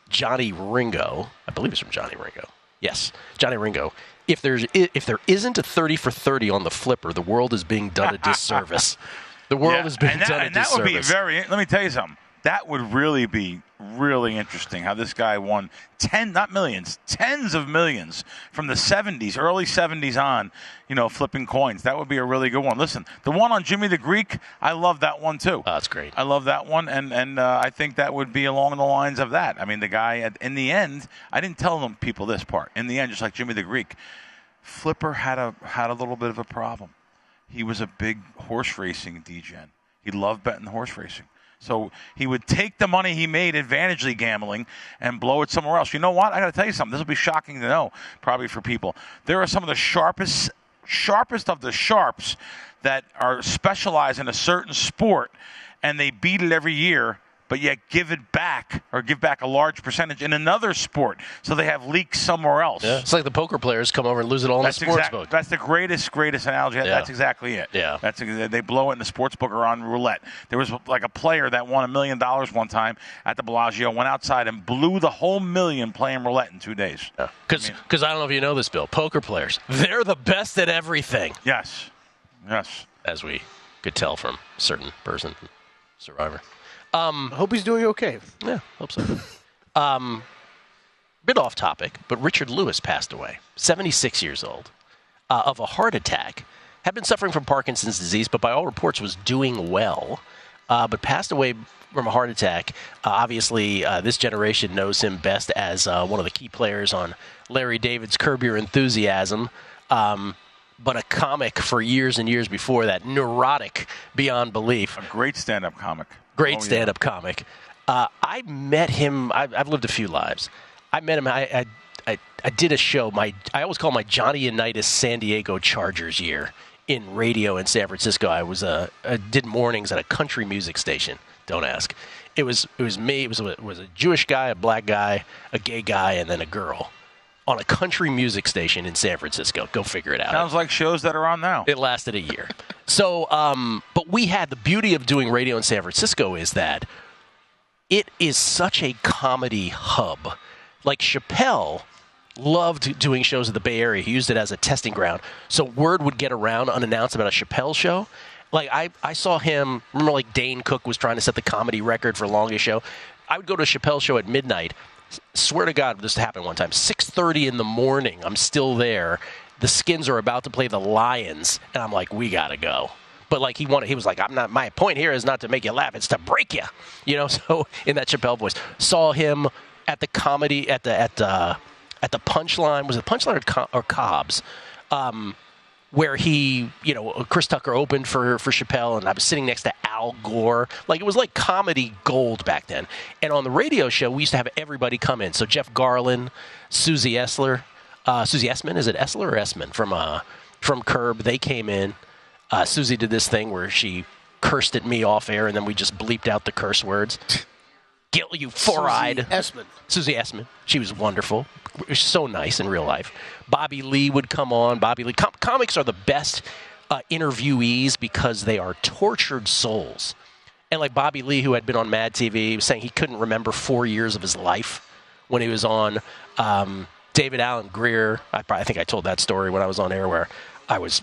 [SPEAKER 1] Johnny Ringo. I believe it's from Johnny Ringo. Yes, Johnny Ringo. If there isn't a 30 for 30 on the flipper, the world is being done a disservice. The world is being done a disservice.
[SPEAKER 2] And that would be let me tell you something. That would really be really interesting how this guy won not millions, tens of millions from the 70s, early 70s on, flipping coins. That would be a really good one. Listen, the one on Jimmy the Greek, I love that one too.
[SPEAKER 1] Oh, that's great.
[SPEAKER 2] I love that one, and I think that would be along the lines of that. I mean, the guy, in the end, I didn't tell people this part. In the end, just like Jimmy the Greek, Flipper had a little bit of a problem. He was a big horse racing degen. He loved betting horse racing. So he would take the money he made advantagely gambling and blow it somewhere else. You know what? I got to tell you something. This will be shocking to know, probably for people. There are some of the sharpest of the sharps that are specialized in a certain sport, and they beat it every year, but yet give back a large percentage in another sport. So they have leaks somewhere else.
[SPEAKER 1] Yeah. It's like the poker players come over and lose it all in the sports book.
[SPEAKER 2] That's the greatest analogy. Yeah. That's exactly it.
[SPEAKER 1] Yeah.
[SPEAKER 2] They blow it in the sports book or on roulette. There was like a player that won $1 million one time at the Bellagio, went outside and blew the whole $1 million playing roulette in 2 days.
[SPEAKER 1] Because I don't know if you know this, Bill. Poker players, they're the best at everything.
[SPEAKER 2] Yes.
[SPEAKER 1] As we could tell from a certain person, Survivor.
[SPEAKER 3] I hope he's doing okay.
[SPEAKER 1] Yeah, hope so. Bit off topic, but Richard Lewis passed away, 76 years old, of a heart attack. Had been suffering from Parkinson's disease, but by all reports was doing well, but passed away from a heart attack. Obviously, this generation knows him best as one of the key players on Larry David's Curb Your Enthusiasm, but a comic for years and years before that, neurotic beyond belief.
[SPEAKER 2] A great stand-up comic.
[SPEAKER 1] Great stand-up comic. I met him. I've lived a few lives. I met him. I did a show. I always call my Johnny Unitas San Diego Chargers year in radio in San Francisco. I did mornings at a country music station. Don't ask. It was me. It was a Jewish guy, a black guy, a gay guy, and then a girl on a country music station in San Francisco. Go figure it out.
[SPEAKER 2] Sounds like shows that are on now.
[SPEAKER 1] It lasted a year. So, but we had the beauty of doing radio in San Francisco is that it is such a comedy hub. Like Chappelle loved doing shows in the Bay Area. He used it as a testing ground. So word would get around unannounced about a Chappelle show. Like I saw him, remember like Dane Cook was trying to set the comedy record for longest show. I would go to a Chappelle show at midnight. Swear to God, this happened one time. 6:30 in the morning, I'm still there. The Skins are about to play the Lions, and I'm like, we gotta go. But like he was like, my point here is not to make you laugh, it's to break you. So in that Chappelle voice, saw him at the comedy at the Punchline. Was it Punchline or Cobb's? Where he, Chris Tucker opened for Chappelle, and I was sitting next to Al Gore. Like, it was like comedy gold back then. And on the radio show, we used to have everybody come in. So Jeff Garlin, Susie Essler, Susie Essman, is it Essler or Essman from Curb? They came in. Susie did this thing where she cursed at me off air, and then we just bleeped out the curse words. Gill, you four-eyed. Susie Essman. She was wonderful. So nice in real life. Bobby Lee would come on. Bobby Lee. Comics are the best interviewees because they are tortured souls. And like Bobby Lee, who had been on Mad TV, was saying he couldn't remember 4 years of his life when he was on David Allen Greer, I think I told that story when I was on air where I was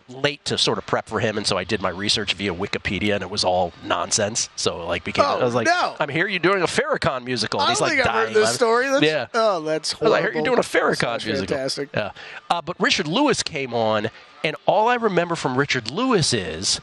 [SPEAKER 1] late to sort of prep for him, and so I did my research via Wikipedia, and it was all nonsense. So I was like, I'm here, you're doing a Farrakhan musical. And he's like,
[SPEAKER 3] I've heard this story.
[SPEAKER 1] Yeah.
[SPEAKER 3] Oh, that's horrible.
[SPEAKER 1] I heard you're doing a Farrakhan musical.
[SPEAKER 3] Fantastic.
[SPEAKER 1] Yeah. But Richard Lewis came on, and all I remember from Richard Lewis is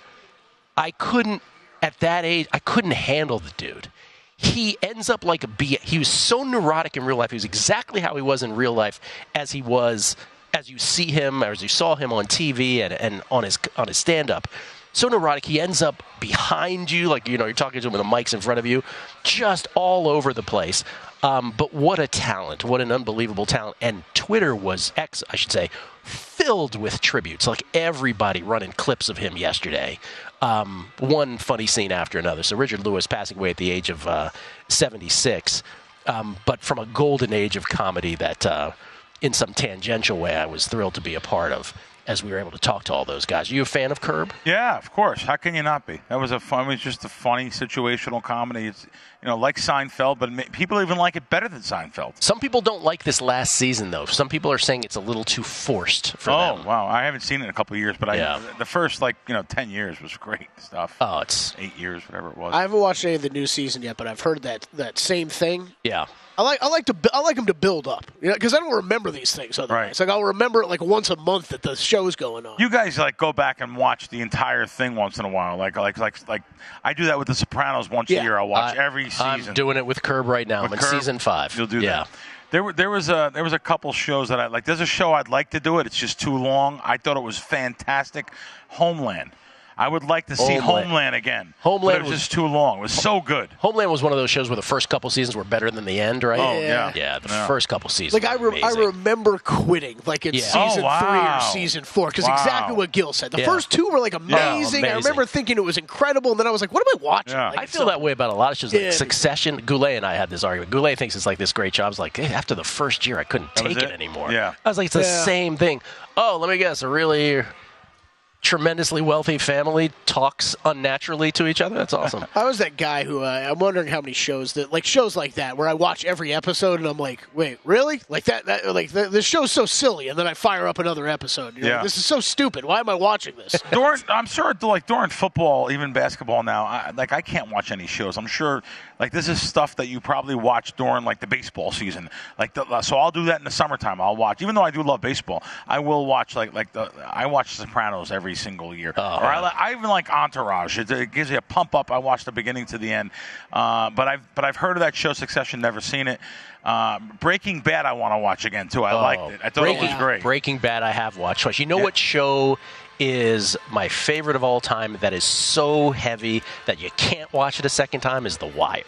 [SPEAKER 1] at that age, I couldn't handle the dude. He ends up like he was so neurotic in real life. He was exactly how he was in real life as he was as you see him, or as you saw him on TV and on his stand-up. So neurotic, he ends up behind you, like, you're talking to him with the mics in front of you, just all over the place. But what a talent, what an unbelievable talent. And Twitter was, filled with tributes, like everybody running clips of him yesterday. One funny scene after another. So Richard Lewis passing away at the age of 76, but from a golden age of comedy that in some tangential way I was thrilled to be a part of as we were able to talk to all those guys. Are you a fan of Curb?
[SPEAKER 2] Yeah, of course. How can you not be? It was just a funny situational comedy. It's, like Seinfeld, but people even like it better than Seinfeld.
[SPEAKER 1] Some people don't like this last season, though. Some people are saying it's a little too forced for them.
[SPEAKER 2] Oh, wow. I haven't seen it in a couple of years, but the first, 10 years was great stuff.
[SPEAKER 1] Oh, it's
[SPEAKER 2] 8 years, whatever it was.
[SPEAKER 3] I haven't watched any of the new season yet, but I've heard that same thing.
[SPEAKER 1] Yeah.
[SPEAKER 3] I like them to build up, because I don't remember these things otherwise.
[SPEAKER 2] Right.
[SPEAKER 3] Like, I'll remember it once a month that the show's going on.
[SPEAKER 2] You guys go back and watch the entire thing once in a while. Like I do that with The Sopranos once a year. I'll watch every season.
[SPEAKER 1] I'm doing it with Curb right now. I'm in season 5.
[SPEAKER 2] You'll do that. There was a couple shows that I like. There's a show I'd like to do it. It's just too long. I thought it was fantastic. Homeland. I would like to see Homeland again. Homeland was just too long. It was so good.
[SPEAKER 1] Homeland was one of those shows where the first couple seasons were better than the end, right?
[SPEAKER 2] Oh, yeah.
[SPEAKER 1] Yeah, first couple seasons.
[SPEAKER 3] I remember quitting, in season 3 or season 4, because exactly what Gill said. The first 2 were amazing. I remember thinking it was incredible, and then I was like, what am I watching?
[SPEAKER 1] Yeah. I feel that way about a lot of shows, like Succession. Goulet and I had this argument. Goulet thinks it's this great show. I was like, after the first year, I couldn't take it anymore.
[SPEAKER 2] Yeah.
[SPEAKER 1] I was like, it's the same thing. Oh, let me guess, a really tremendously wealthy family talks unnaturally to each other. That's awesome.
[SPEAKER 3] I was that guy who I'm wondering how many shows like that where I watch every episode and I'm like, wait, really? This show's so silly, and then I fire up another episode. This is so stupid. Why am I watching this?
[SPEAKER 2] I'm sure during football, even basketball now, I can't watch any shows. I'm sure this is stuff that you probably watch during the baseball season. So I'll do that in the summertime. I'll watch, even though I do love baseball, I will watch I watch Sopranos every single year. I even like Entourage. It gives you a pump up. I watch the beginning to the end. But I've heard of that show, Succession, never seen it. Breaking Bad I want to watch again too. I liked it. I thought it was great.
[SPEAKER 1] Breaking Bad I have watched twice. You know what show is my favorite of all time that is so heavy that you can't watch it a second time is The Wire.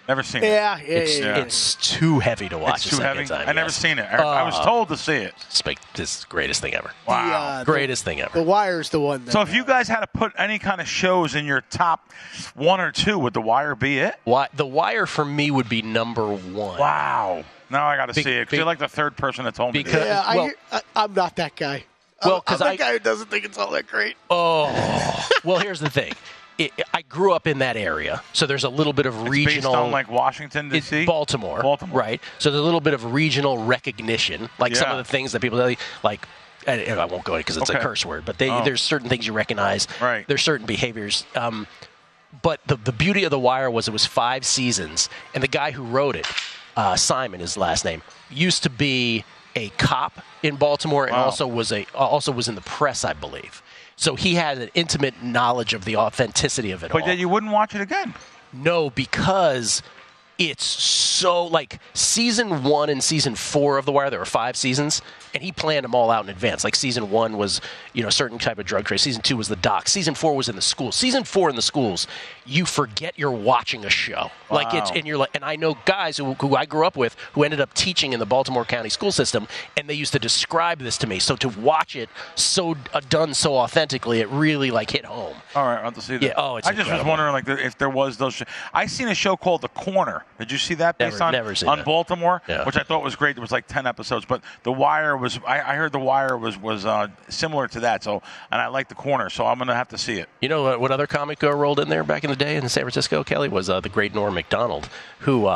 [SPEAKER 2] Never seen it.
[SPEAKER 3] Yeah.
[SPEAKER 1] It's too heavy to watch a second time.
[SPEAKER 2] I never seen it. I was told to see it.
[SPEAKER 1] It's the greatest thing ever.
[SPEAKER 2] Wow.
[SPEAKER 1] Greatest thing ever.
[SPEAKER 3] The Wire's the one.
[SPEAKER 2] So if you guys had to put any kind of shows in your top 1 or 2, would The Wire be it?
[SPEAKER 1] The Wire for me would be number 1.
[SPEAKER 2] Wow. Now I got to see it because you're like the third person that told me.
[SPEAKER 3] I'm not that guy.
[SPEAKER 1] Well,
[SPEAKER 3] I'm that guy who doesn't think it's all that great.
[SPEAKER 1] Oh. Well, here's the thing. I grew up in that area, so there's a little bit of regional.
[SPEAKER 2] Based on Washington D.C.
[SPEAKER 1] Baltimore, right? So there's a little bit of regional recognition, some of the things that people like. I won't go into it because it's a curse word, but there's certain things you recognize.
[SPEAKER 2] Right.
[SPEAKER 1] There's certain behaviors. But the beauty of The Wire was it was 5 seasons, and the guy who wrote it, Simon, his last name, used to be a cop in Baltimore, and also was in the press, I believe. So he had an intimate knowledge of the authenticity of it all.
[SPEAKER 2] But then you wouldn't watch it again?
[SPEAKER 1] No, because it's so season 1 and season 4 of The Wire. There were 5 seasons, and he planned them all out in advance. Season 1 was a certain type of drug trade. Season 2 was the doc. Season 4 was in the schools. Season 4 in the schools, you forget you're watching a show.
[SPEAKER 2] Wow.
[SPEAKER 1] And I know guys who I grew up with who ended up teaching in the Baltimore County school system, and they used to describe this to me. So to watch it done so authentically, it really hit home.
[SPEAKER 2] All right, I'll have to see that.
[SPEAKER 1] Yeah, it's
[SPEAKER 2] I just was wondering if there was those. I seen a show called The Corner. Did you see that?
[SPEAKER 1] Never seen
[SPEAKER 2] on
[SPEAKER 1] that.
[SPEAKER 2] Baltimore,
[SPEAKER 1] Yeah.
[SPEAKER 2] which I thought was great. There was 10 episodes, but The Wire was. I heard The Wire was similar to that. So, and I like The Corner, so I'm gonna have to see it.
[SPEAKER 1] You know what other comic rolled in there back in the day in San Francisco, Kelley, was the great Norm Macdonald, who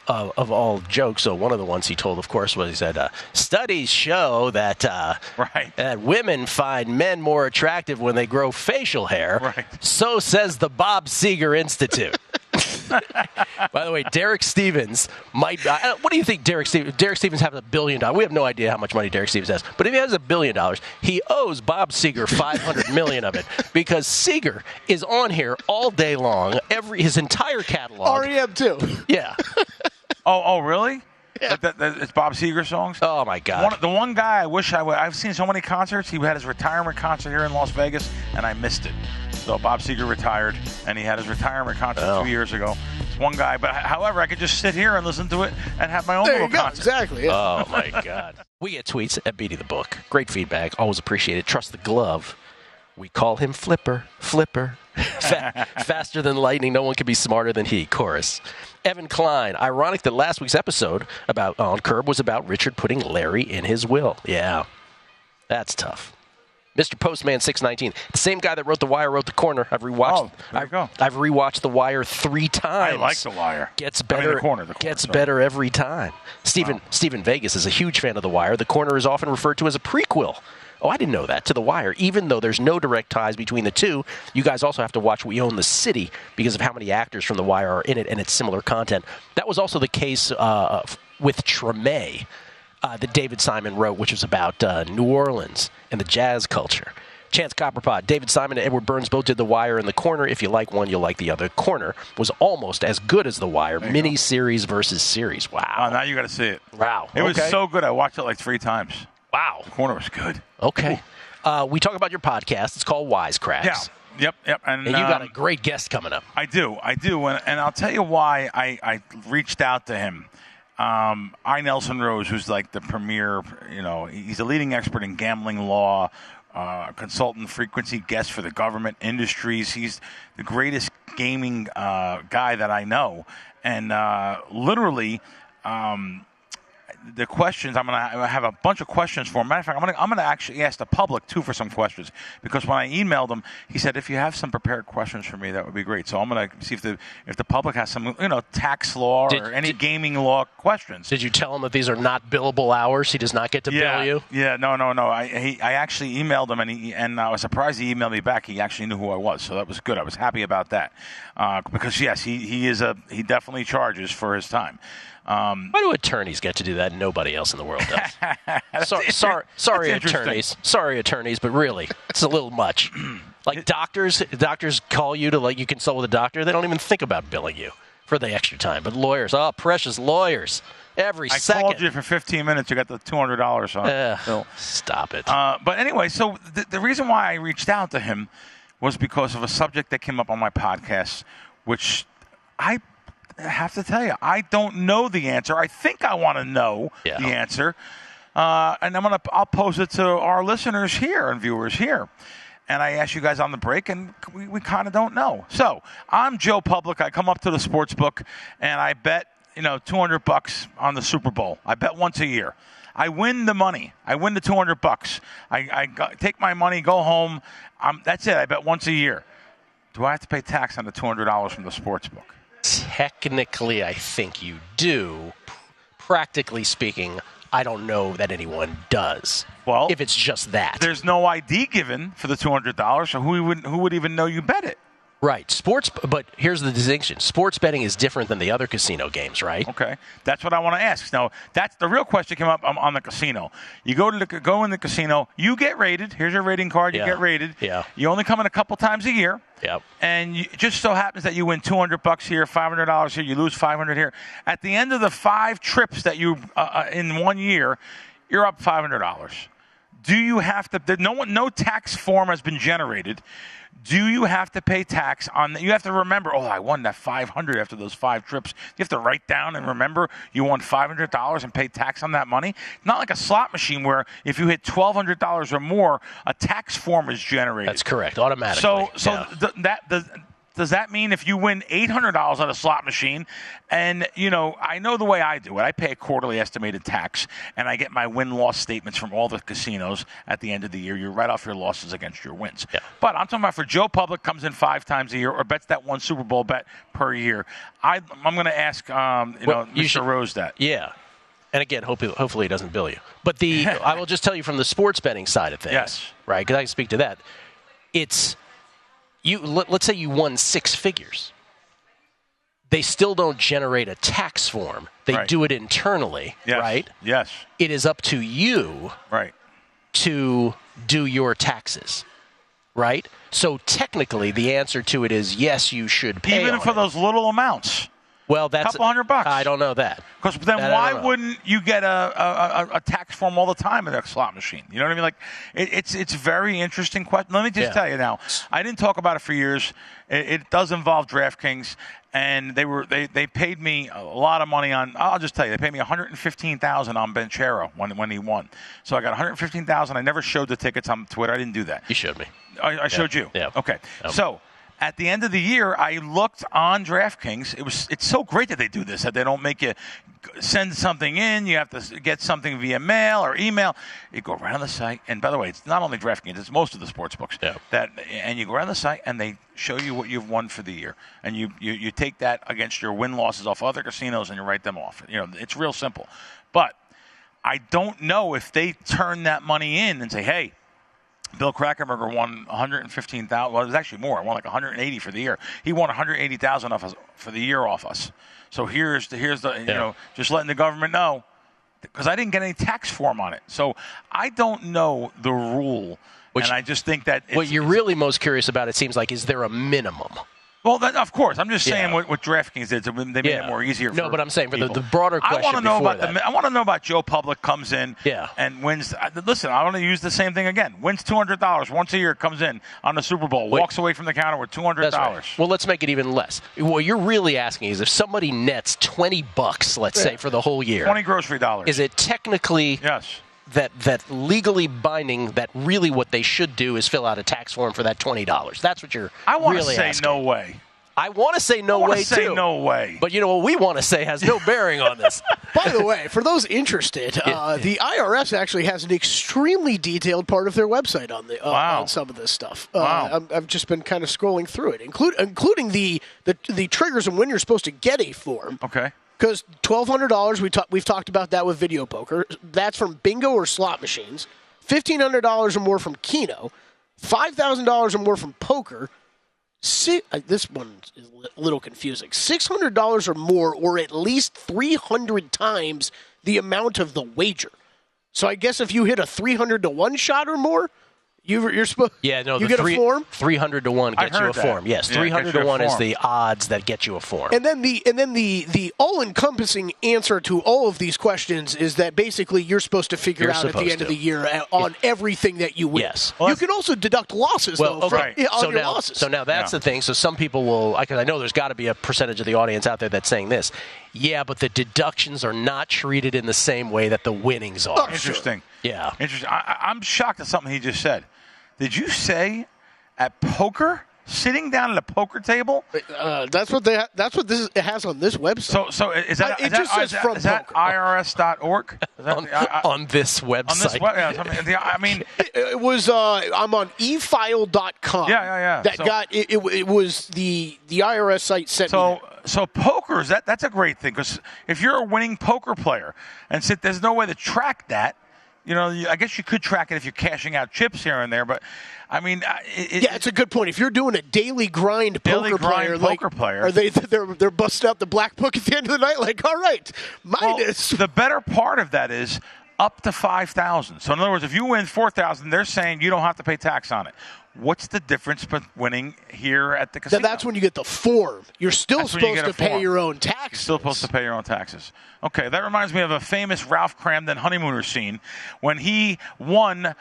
[SPEAKER 1] of all jokes. So one of the ones he told, of course, was he said, studies show that that women find men more attractive when they grow facial hair.
[SPEAKER 2] Right.
[SPEAKER 1] So says the Bob Seger Institute. By the way, Derek Stevens might. What do you think, Derek Stevens? Derek Stevens has $1 billion. We have no idea how much money Derek Stevens has, but if he has $1 billion, he owes Bob Seger $500 million of it because Seger is on here all day long, his entire catalog.
[SPEAKER 3] REM too.
[SPEAKER 1] Yeah.
[SPEAKER 2] Oh, really?
[SPEAKER 3] Yeah.
[SPEAKER 2] It's Bob Seger songs?
[SPEAKER 1] Oh, my God.
[SPEAKER 2] The one guy I wish I would. I've seen so many concerts. He had his retirement concert here in Las Vegas, and I missed it. So Bob Seger retired, and he had his retirement concert 2 years ago. It's one guy. But, however, I could just sit here and listen to it and have my own little concert.
[SPEAKER 3] Exactly. Yeah.
[SPEAKER 1] Oh, my God. We get tweets at Beatty the Book. Great feedback. Always appreciate it. Trust the glove. We call him Flipper. Faster than lightning. No one can be smarter than he. Chorus. Evan Klein. Ironic that last week's episode on Curb was about Richard putting Larry in his will. Yeah. That's tough. Mr. Postman 619. The same guy that wrote The Wire wrote The Corner. I've rewatched. I've rewatched The Wire 3 times.
[SPEAKER 2] I like The Wire.
[SPEAKER 1] Gets better.
[SPEAKER 2] The Corner.
[SPEAKER 1] Gets better every time. Stephen Vegas is a huge fan of The Wire. The Corner is often referred to as a prequel. Oh, I didn't know that, to The Wire. Even though there's no direct ties between the two, you guys also have to watch We Own the City because of how many actors from The Wire are in it and its similar content. That was also the case with Treme that David Simon wrote, which was about New Orleans and the jazz culture. Chance Copperpot, David Simon and Edward Burns both did The Wire and The Corner. If you like one, you'll like the other. Corner was almost as good as The Wire, mini-series versus series. Wow.
[SPEAKER 2] Now you got to see it.
[SPEAKER 1] Wow.
[SPEAKER 2] It was so good. I watched it like 3 times.
[SPEAKER 1] Wow.
[SPEAKER 2] The Corner was good.
[SPEAKER 1] Okay. We talk about your podcast. It's called Wisecracks.
[SPEAKER 2] Yeah. Yep. And
[SPEAKER 1] you got a great guest coming up.
[SPEAKER 2] I do. And I'll tell you why I reached out to him. I. Nelson Rose, who's like the premier, he's a leading expert in gambling law, consultant, frequency guest for the government industries. He's the greatest gaming guy that I know. And literally, the questions, I'm going to have a bunch of questions for him. Matter of fact, I'm going to actually ask the public, too, for some questions. Because when I emailed him, he said, if you have some prepared questions for me, that would be great. So I'm going to see if the public has some, tax law or any gaming law questions.
[SPEAKER 1] Did you tell him that these are not billable hours? He does not get to bill you?
[SPEAKER 2] Yeah, no. I actually emailed him, and I was surprised he emailed me back. He actually knew who I was, so that was good. I was happy about that. Because, yes, he definitely charges for his time.
[SPEAKER 1] Why do attorneys get to do that and nobody else in the world does? Sorry, attorneys. Sorry, attorneys, but really, it's a little much. Like doctors call you to you consult with a doctor. They don't even think about billing you for the extra time. But lawyers, precious lawyers, every second.
[SPEAKER 2] I called you for 15 minutes. You got the $200 on bill.
[SPEAKER 1] Stop it.
[SPEAKER 2] But anyway, so the reason why I reached out to him was because of a subject that came up on my podcast, which I have to tell you, I don't know the answer. I think I want to know the answer. And I'll pose it to our listeners here and viewers here. And I asked you guys on the break, and we kind of don't know. So I'm Joe Public. I come up to the sports book, and I bet $200 on the Super Bowl. I bet once a year. I win the money. I win the $200. I take my money, go home. That's it. I bet once a year. Do I have to pay tax on the $200 from the sports book?
[SPEAKER 1] Technically, I think you do. Practically speaking, I don't know that anyone does. Well, if it's just that.
[SPEAKER 2] There's no ID given for the $200, so who would even know you bet it?
[SPEAKER 1] Right. But here's the distinction. Sports betting is different than the other casino games, right?
[SPEAKER 2] Okay. That's what I want to ask. Now, that's the real question came up on the casino. You go in the casino, you get rated. Here's your rating card. You get rated.
[SPEAKER 1] Yeah.
[SPEAKER 2] You only come in a couple times a year.
[SPEAKER 1] Yep.
[SPEAKER 2] And it just so happens that you win $200 here, $500 here, you lose $500 here. At the end of the 5 trips that you in 1 year, you're up $500. Do you have to? No tax form has been generated. Do you have to pay tax on that? You have to remember, I won that $500 after those 5 trips. You have to write down and remember you won $500 and pay tax on that money. It's not like a slot machine where if you hit $1,200 or more, a tax form is generated.
[SPEAKER 1] That's correct, automatically.
[SPEAKER 2] does that mean if you win $800 on a slot machine, and, I know the way I do it. I pay a quarterly estimated tax, and I get my win-loss statements from all the casinos at the end of the year. You write off your losses against your wins.
[SPEAKER 1] Yeah.
[SPEAKER 2] But I'm talking about for Joe Public comes in 5 times a year or bets that one Super Bowl bet per year. I'm going to ask, Mr. Rose that.
[SPEAKER 1] Yeah. And again, hopefully he doesn't bill you. But I will just tell you from the sports betting side of things,
[SPEAKER 2] yes,
[SPEAKER 1] right? Because I can speak to that. It's let's say you won 6 figures. They still don't generate a tax form. They do it internally, right?
[SPEAKER 2] Yes.
[SPEAKER 1] It is up to you, to do your taxes, right? So technically, the answer to it is yes, you should pay.
[SPEAKER 2] Even for those little amounts.
[SPEAKER 1] Well, that's
[SPEAKER 2] a couple $100.
[SPEAKER 1] I don't know that.
[SPEAKER 2] Because then why wouldn't you get a tax form all the time in a slot machine? You know what I mean? Like, it's a very interesting question. Let me just tell you now. I didn't talk about it for years. It does involve DraftKings, and they paid me a lot of money on. I'll just tell you, they paid me $115,000 on Benchero when he won. So I got $115,000. I never showed the tickets on Twitter. I didn't do that.
[SPEAKER 1] You showed me.
[SPEAKER 2] I showed you.
[SPEAKER 1] Yeah.
[SPEAKER 2] Okay. So. At the end of the year, I looked on DraftKings. It's so great that they do this, that they don't make you send something in. You have to get something via mail or email. You go right on the site. And by the way, it's not only DraftKings, it's most of the sports books. Yeah. And you go right on the site, and they show you what you've won for the year. And you take that against your win-losses off other casinos, and you write them off. It's real simple. But I don't know if they turn that money in and say, hey, Bill Krackomberger won $115,000. Well, it was actually more. I won like $180 for the year. He won $180,000 off us for the year off us. So here's the just letting the government know, because I didn't get any tax form on it. So I don't know the rule, and I just think that
[SPEAKER 1] what you're really most curious about, it seems like, is there a minimum?
[SPEAKER 2] Well, of course. I'm just saying what DraftKings did. They made it more easier.
[SPEAKER 1] No, but I'm saying for
[SPEAKER 2] people.
[SPEAKER 1] the broader question.
[SPEAKER 2] I want to know about Joe Public comes in and wins. Listen, I want to use the same thing again. Wins $200 once a year. Comes in on the Super Bowl. Walks away from the counter with $200.
[SPEAKER 1] Right. Well, let's make it even less. What you're really asking is if somebody nets $20, let's say, for the whole year,
[SPEAKER 2] 20 grocery dollars.
[SPEAKER 1] Is it technically that legally binding that really what they should do is fill out a tax form for that $20? That's what you're
[SPEAKER 2] I want
[SPEAKER 1] really
[SPEAKER 2] to say
[SPEAKER 1] asking.
[SPEAKER 2] No way.
[SPEAKER 1] I want to say no way, too.
[SPEAKER 2] No way.
[SPEAKER 1] But what we want to say has no bearing on this.
[SPEAKER 3] By the way, for those interested, the IRS actually has an extremely detailed part of their website on some of this stuff. I've just been kind of scrolling through it, including the triggers and when you're supposed to get a form.
[SPEAKER 2] Okay.
[SPEAKER 3] Because $1,200, we've talked about that with video poker. That's from bingo or slot machines. $1,500 or more from Keno. $5,000 or more from poker. This one is a little confusing. $600 or more, or at least 300 times the amount of the wager. So I guess if you hit a 300 to 1 shot or more, you're supposed.
[SPEAKER 1] Yeah, no,
[SPEAKER 3] you get a form.
[SPEAKER 1] 300 to 1 gets you a form. Yes, 300 to 1 is the odds that get you a form.
[SPEAKER 3] And then the all-encompassing answer to all of these questions is that basically you're supposed to figure out at the end of the year on everything that you win.
[SPEAKER 1] Yes,
[SPEAKER 3] you can also deduct losses on your losses.
[SPEAKER 1] So now that's the thing. So some people will. Because I know there's got to be a percentage of the audience out there that's saying this. Yeah, but the deductions are not treated in the same way that the winnings are.
[SPEAKER 2] Interesting.
[SPEAKER 1] Yeah.
[SPEAKER 2] Interesting. I'm shocked at something he just said. Did you say at poker? Sitting down at a poker table?
[SPEAKER 3] That's what it has on this website.
[SPEAKER 2] So is that
[SPEAKER 3] is
[SPEAKER 2] that irs.org?
[SPEAKER 1] On this website.
[SPEAKER 2] I mean,
[SPEAKER 3] it was. I'm on efile.com.
[SPEAKER 2] Yeah.
[SPEAKER 3] It was the IRS site sent me that.
[SPEAKER 2] So poker that's a great thing, because if you're a winning poker player and there's no way to track that. I guess you could track it if you're cashing out chips here and there, but I mean,
[SPEAKER 3] it's a good point. If you're doing a daily grind poker player, they're busting out the black book at the end of the night. Like, all right, minus.
[SPEAKER 2] Well, the better part of that is up to $5,000. So in other words, if you win $4,000, they're saying you don't have to pay tax on it. What's the difference between winning here at the casino?
[SPEAKER 3] That's when you get the form. You're still supposed to pay your own taxes.
[SPEAKER 2] Still supposed to pay your own taxes. Okay, that reminds me of a famous Ralph Cramden honeymooner scene when he won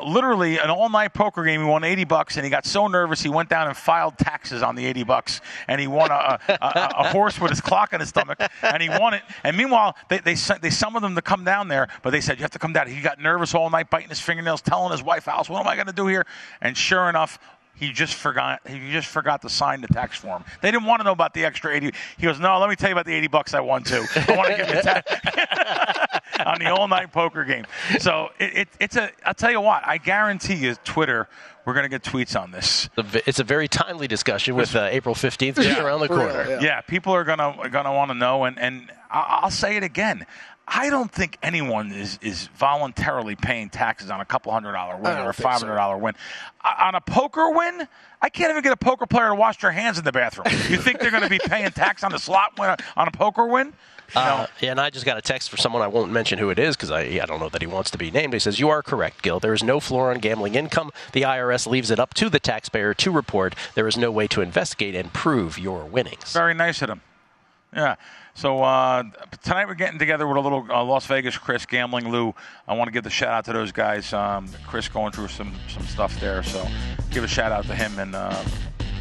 [SPEAKER 2] literally an all-night poker game. He won $80, and he got so nervous he went down and filed taxes on the $80, and he won a horse with his clock in his stomach, and he won it. And meanwhile, they summoned him to come down there, but they said you have to come down. He got nervous all night, biting his fingernails, telling his wife, "Alice, what am I going to do here?" And sure enough, He just forgot to sign the tax form. They didn't want to know about the extra 80. He goes, no, let me tell you about the $80 I won too. I want to give you a tax on the all-night poker game. So I'll tell you what, I guarantee you, Twitter, we're going to get tweets on this.
[SPEAKER 1] It's a very timely discussion with April 15th just around the corner.
[SPEAKER 2] Yeah, people are gonna want to know, and I'll say it again. I don't think anyone is voluntarily paying taxes on a couple $100 win or a $500 win. On a poker win, I can't even get a poker player to wash their hands in the bathroom. You think they're going to be paying tax on the slot win on a poker win?
[SPEAKER 1] Yeah, and I just got a text for someone. I won't mention who it is because I don't know that he wants to be named. He says, "You are correct, Gill. There is no floor on gambling income. The IRS leaves it up to the taxpayer to report. There is no way to investigate and prove your winnings."
[SPEAKER 2] Very nice of him. Yeah. So tonight we're getting together with a little Las Vegas Chris, Gambling Lou. I want to give the shout out to those guys. Chris going through some stuff there, so give a shout out to him and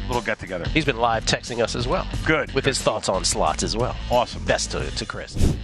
[SPEAKER 2] little get together.
[SPEAKER 1] He's been live texting us as well.
[SPEAKER 2] Good.
[SPEAKER 1] With his thoughts on slots as well.
[SPEAKER 2] Awesome.
[SPEAKER 1] Best to Chris.